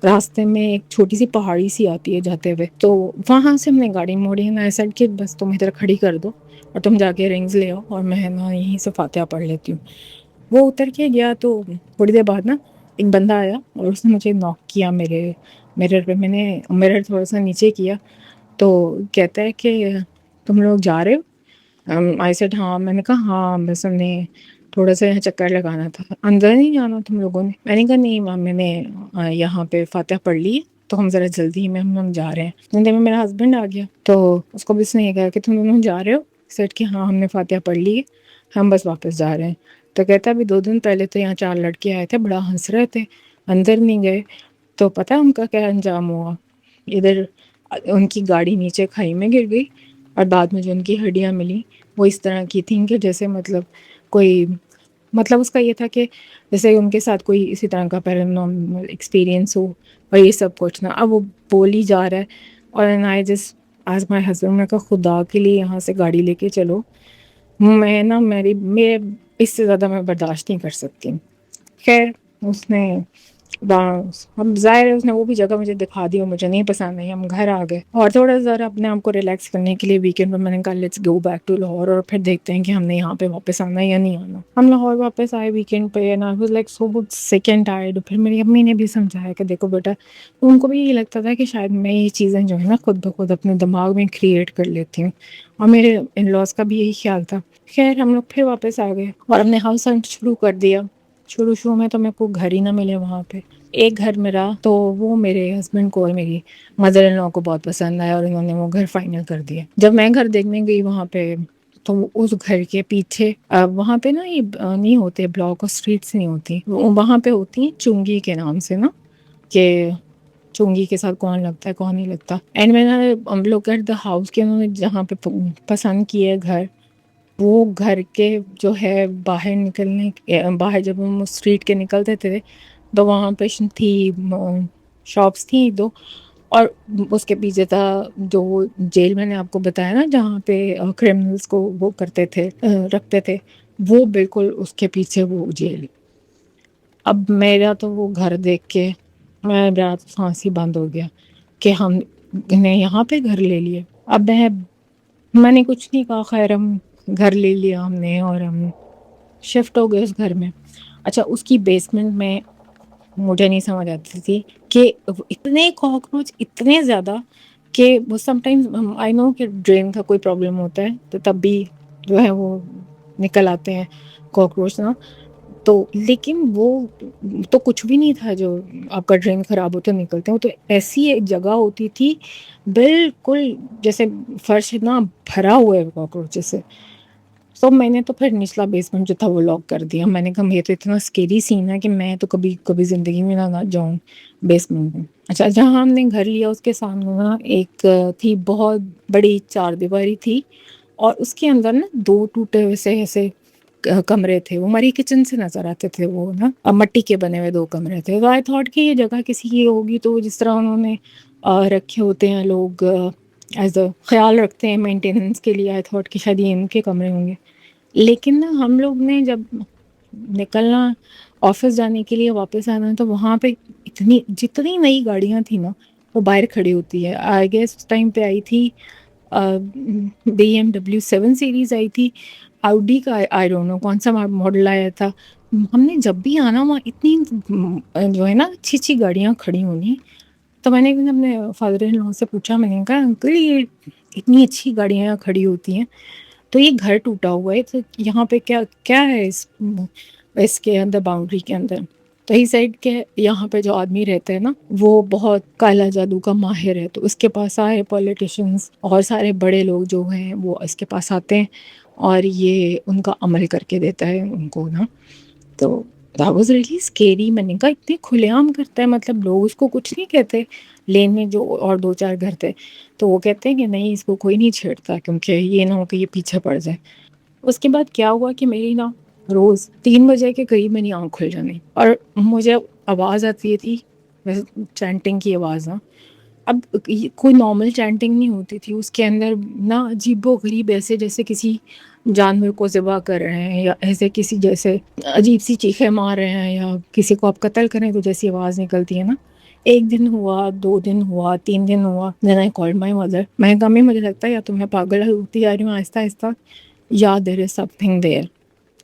راستے میں ایک چھوٹی سی پہاڑی سی آتی ہے جاتے ہوئے, تو وہاں سے ہم نے گاڑی موڑی. میں ایسا کہ بس تم ادھر کھڑی کر دو اور تم جا کے رنگز لے آؤ اور میں نا یہیں سے فاتحہ پڑھ لیتی ہوں. وہ اتر کے گیا تو تھوڑی دیر بعد نا ایک بندہ آیا اور اس نے مجھے ناک کیا میرے میرر پہ. میں نے میرر تھوڑا سا نیچے کیا تو کہتا ہے کہ تم لوگ جا رہے ہو؟ آئی سیڈ ہاں. میں نے کہا ہاں بس ہم نے تھوڑا سا یہاں چکر لگانا تھا. اندر نہیں جانا تم لوگوں نے؟ میں نے کہا نہیں میم میں نے یہاں پہ فاتحہ پڑھ لی تو ہم ذرا جلدی میں ہم جا رہے ہیں. جلدی میں میرا ہسبینڈ آ گیا تو اس کو بھی اس نے یہ کہا کہ تم دونوں جا رہے ہو؟ سیٹ کہ ہاں ہم نے فاتحہ پڑھ لی ہے, ہم بس واپس جا رہے ہیں. تو کہتا ابھی 2 دن پہلے تو یہاں 4 لڑکے آئے تھے, بڑا ہنس رہے تھے, اندر نہیں گئے. تو پتہ ہے ان کا کیا انجام ہوا؟ ادھر ان کی گاڑی نیچے کھائی میں گر گئی اور بعد میں جو ان کی ہڈیاں ملی وہ اس طرح کی تھیں کہ جیسے مطلب کوئی مطلب اس کا یہ تھا کہ جیسے ان کے ساتھ کوئی اسی طرح کا پیرانارمل ایکسپیرینس ہو اور یہ سب کچھ نا. اب وہ بول ہی جا رہا ہے اور آئی جس آج مائی ہسبینڈ نے کہا خدا کے لیے یہاں سے گاڑی لے کے چلو, میں نا میرے اس سے زیادہ میں برداشت نہیں کر سکتی. خیر اس نے ہم ظاہر ہے اس نے وہ بھی جگہ مجھے دکھا دی اور مجھے نہیں پسند آئی. ہم گھر آ گئے اور تھوڑا ذرا اپنے آپ کو ریلیکس کرنے کے لیے ویکینڈ پر میں نے کہا let's go back to Lahore اور پھر دیکھتے ہیں کہ ہم نے یہاں پہ واپس آنا ہے یا نہیں آنا. ہم لاہور واپس آئے ویکینڈ پہ and I was like so سک اینڈ ٹائرڈ. پھر میری امی نے بھی سمجھایا کہ دیکھو بیٹا, ان کو بھی یہ لگتا تھا کہ شاید میں یہ چیزیں جو ہے نا خود بخود اپنے دماغ میں کریٹ کر لیتی ہوں اور میرے ان لاس کا بھی یہی خیال تھا. خیر ہم لوگ پھر واپس آ گئے اور ہم نے ہاؤس ہنٹ شروع کر دیا. شروع میں تو میرے کو گھر ہی نہ ملے وہاں پہ. ایک گھر ملا تو وہ میرے ہسبینڈ کو اور میری مدر ان لا کو بہت پسند آیا اور انہوں نے وہ گھر فائنل کر دیا. جب میں گھر دیکھنے گئی وہاں پہ تو اس گھر کے پیچھے وہاں پہ نا یہ نہیں ہوتے بلاک اور اسٹریٹس نہیں ہوتی, وہاں پہ ہوتی ہیں چنگی کے نام سے نا, کہ چنگی کے ساتھ کون لگتا ہے کون نہیں لگتا. اینڈ میں نے ہم لوگ کر دا ہاؤس کے انہوں نے جہاں پہ پسند کیے گھر, وہ گھر کے جو ہے باہر جب ہم اسٹریٹ کے نکلتے تھے تو وہاں پہ تھی شاپس تھیں 2 اور اس کے پیچھے تھا جو جیل میں نے آپ کو بتایا نا جہاں پہ کرمنلز کو وہ کرتے تھے رکھتے تھے, وہ بالکل اس کے پیچھے وہ جیل. اب میرا تو وہ گھر دیکھ کے میرا سانس ہی بند ہو گیا کہ ہم نے یہاں پہ گھر لے لیے. اب میں نے کچھ نہیں کہا, خیر ہم گھر لے لیا ہم نے اور ہم شفٹ ہو گئے اس گھر میں. اچھا اس کی بیسمنٹ میں مجھے نہیں سمجھ آتی تھی کہ اتنے کاکروچ اتنے زیادہ کہ وہ سم ٹائمز آئی نو کہ ڈرین کا کوئی پرابلم ہوتا ہے تو تب بھی جو ہے وہ نکل آتے ہیں کاکروچ نا. تو لیکن وہ تو کچھ بھی نہیں تھا جو آپ کا ڈرین خراب ہوتے نکلتے ہیں، وہ تو ایسی ایک جگہ ہوتی تھی بالکل جیسے فرش اتنا بھرا ہوا ہے کاکروچز سے. تو میں نے تو پھر نچلا بیسمنٹ جو تھا وہ لاک کر دیا. میں نے کہا یہ تو اتنا اسکیری سین ہے کہ میں تو کبھی زندگی میں نہ جاؤں بیسمنٹ میں. اچھا جہاں ہم نے گھر لیا اس کے سامنے نا ایک تھی بہت بڑی 4 دیواری تھی، اور اس کے اندر نا 2 ٹوٹے ہوئے سے ایسے کمرے تھے. وہ ہماری کچن سے نظر آتے تھے، وہ نا مٹی کے بنے ہوئے 2 کمرے تھے. تو آئی تھاٹ کہ یہ جگہ کسی کی ہوگی، تو جس طرح انہوں نے رکھے ہوتے ہیں لوگ ایز اے خیال رکھتے ہیں مینٹیننس کے لیے، آئی تھاٹ کہ شاید یہ ان کے کمرے ہوں گے. لیکن نا ہم لوگ نے جب نکلنا آفس جانے کے لیے واپس آنا تو وہاں پہ جتنی نئی گاڑیاں تھیں نا وہ باہر کھڑی ہوتی ہے. آئی گیس اس ٹائم پہ آئی تھی BMW 7 سیریز آئی تھی، آؤڈی کا آئی ڈونٹ نو کون سا ماڈل آیا تھا. ہم نے جب بھی آنا وہاں اتنی جو ہے نا اچھی گاڑیاں کھڑی ہونی. تو میں نے اپنے فادر ان لا سے پوچھا، میں نے کہا انکل یہ اتنی اچھی گاڑیاں کھڑی ہوتی ہیں تو یہ گھر ٹوٹا ہوا ہے تو یہاں پہ کیا ہے اس کے اندر باؤنڈری کے اندر. تو ہی سائڈ کے یہاں پہ جو آدمی رہتا ہے نا وہ بہت کالا جادو کا ماہر ہے، تو اس کے پاس سارے پولیٹیشنز اور سارے بڑے لوگ جو ہیں وہ اس کے پاس آتے ہیں اور یہ ان کا عمل کر کے دیتا ہے ان کو نا. تو that was really scary. میں نے کہا اتنے کھلے عام کرتا ہے، مطلب لوگ اس کو کچھ نہیں کہتے. لین میں جو اور 2-4 گھر تھے تو وہ کہتے ہیں کہ نہیں اس کو کوئی نہیں چھیڑتا کیونکہ یہ نہ ہو کہ یہ پیچھے پڑ جائے. اس کے بعد کیا ہوا کہ میری نا روز 3 بجے کے قریب میری آنکھ کھل جانی اور مجھے آواز آتی تھی چینٹنگ کی آواز. نا اب کوئی نارمل چینٹنگ نہیں ہوتی تھی، اس کے اندر نا عجیب و غریب ایسے جیسے کسی جانور کو ذبح کر رہے ہیں یا ایسے کسی جیسے عجیب سی چیخیں مار رہے ہیں یا کسی کو آپ قتل کریں تو جیسی آواز نکلتی ہے نا. 1 دن ہوا، 2 دن ہوا، 3 دن ہوا. Then I called my mother. میں نے کہا مجھے لگتا ہے یا تو میں پاگل ہوتی جا رہی ہوں آہستہ آہستہ یا there is something there.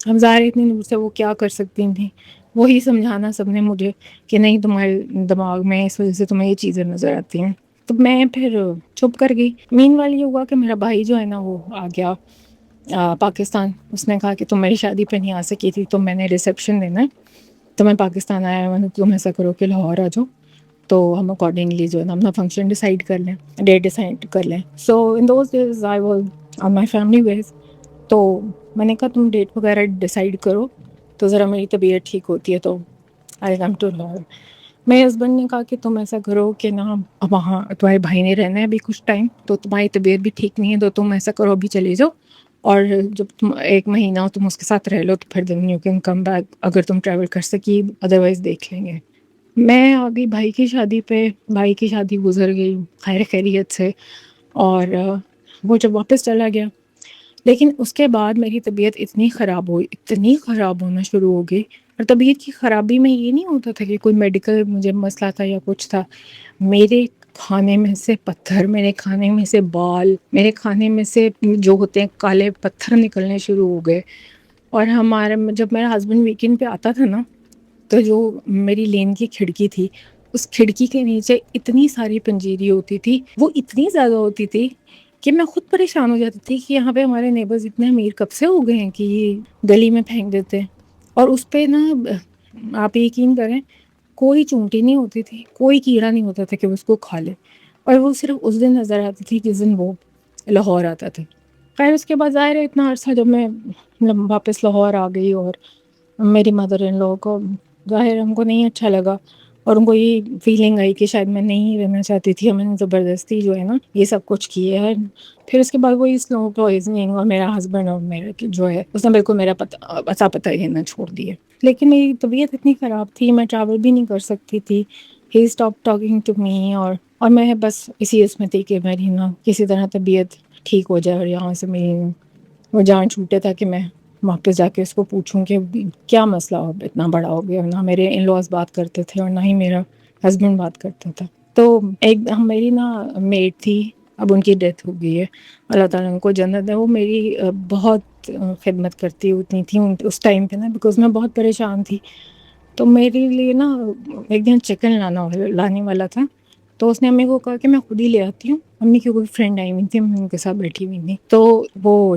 ہم ظاہر اتنی دور سے وہ کیا کر سکتی تھیں، وہی سمجھانا سب نے مجھے کہ نہیں تمہارے دماغ میں اس وجہ سے تمہیں یہ چیزیں نظر آتی ہیں. تو میں پھر چپ کر گئی. مین والی یہ ہوا کہ میرا بھائی جو ہے نا وہ آ گیا پاکستان. اس نے کہا کہ تم میری شادی پہ نہیں آ سکی تھی تو میں نے ریسیپشن دینا ہے تو میں پاکستان آیا. میں نے تم ایسا کرو کہ لاہور آ جاؤ تو ہم اکارڈنگلی جو ہے نا اپنا فنکشن ڈیسائیڈ کر لیں، ڈیٹ ڈیسائیڈ کر لیں. So in those days I was on my family ways. تو میں نے کہا تم ڈیٹ وغیرہ ڈیسائیڈ کرو تو ذرا میری طبیعت ٹھیک ہوتی ہے تو آئی کم ٹو لاہور. میرے ہسبینڈ نے کہا کہ تم ایسا کرو کہ نا وہاں تمہارے بھائی نے رہنا ہے ابھی کچھ ٹائم تو تمہاری طبیعت بھی ٹھیک نہیں ہے تو تم ایسا کرو ابھی چلے جاؤ اور جب تم 1 مہینہ ہو تم اس کے ساتھ رہ لو تو پھر then you can come back اگر تم ٹریول کر سکی، ادروائز دیکھ لیں گے. میں آ گئی بھائی کی شادی پہ. بھائی کی شادی گزر گئی خیر خیریت سے اور وہ جب واپس چلا گیا لیکن اس کے بعد میری طبیعت اتنی خراب ہونا شروع ہو گئی. اور طبیعت کی خرابی میں یہ نہیں ہوتا تھا کہ کوئی میڈیکل مجھے مسئلہ تھا یا کچھ تھا. میرے کھانے میں سے پتھر، میرے کھانے میں سے بال، میرے کھانے میں سے جو ہوتے ہیں کالے پتھر نکلنے شروع ہو گئے. اور جب میرا ہسبینڈ ویکینڈ پہ آتا تھا نا تو جو میری لین کی کھڑکی تھی اس کھڑکی کے نیچے اتنی ساری پنجیری ہوتی تھی، وہ اتنی زیادہ ہوتی تھی کہ میں خود پریشان ہو جاتی تھی کہ یہاں پہ ہمارے نیبرز اتنے امیر کب سے ہو گئے ہیں کہ یہ گلی میں پھینک دیتے ہیں. اور اس پہ نا آپ یقین کریں کوئی چونٹی نہیں ہوتی تھی، کوئی کیڑا نہیں ہوتا تھا کہ وہ اس کو کھا لے. اور وہ صرف اس دن نظر آتی تھی جس دن وہ لاہور آتا تھا. خیر اس کے بعد ظاہر ہے اتنا عرصہ جب میں واپس لاہور آ گئی اور میری مدر ان لوگوں کو ظاہر ان کو نہیں اچھا لگا اور ان کو یہ فیلنگ آئی کہ شاید میں نہیں رہنا چاہتی تھی اور میں نے زبردستی جو ہے نا یہ سب کچھ کیا ہے. پھر اس کے بعد وہی سلو پوائزننگ اور میرا ہسبینڈ اور میرا جو ہے اس نے بالکل میرا پتہ لینا چھوڑ دیا. لیکن میری طبیعت اتنی خراب تھی میں ٹریول بھی نہیں کر سکتی تھی. ہی اسٹاپ ٹاکنگ ٹو می اور میں بس اسی اس میں تھی کہ میری نا کسی طرح طبیعت ٹھیک ہو جائے اور یہاں سے میری وہ جان چھوٹے تھا کہ میں واپس جا کے اس کو پوچھوں کہ کیا مسئلہ اتنا بڑا ہو گیا. نہ میرے ان لاز بات کرتے تھے اور نہ ہی میرا ہسبینڈ بات کرتا تھا. تو میری نا میڈ تھی، اب ان کی ڈیتھ ہو گئی ہے، اللہ تعالیٰ ان کو جنت ہے. وہ میری بہت خدمت کرتی ہوتی تھی اس ٹائم پہ نا بیکاز میں بہت پریشان تھی. تو میرے لیے نا ایک دن چکن لانے والا تھا تو اس نے امی کو کہا کہ میں خود ہی لے آتی ہوں. امی کی کوئی فرینڈ آئی ہوئی تھی، امی ان کے ساتھ بیٹھی ہوئی تھی تو وہ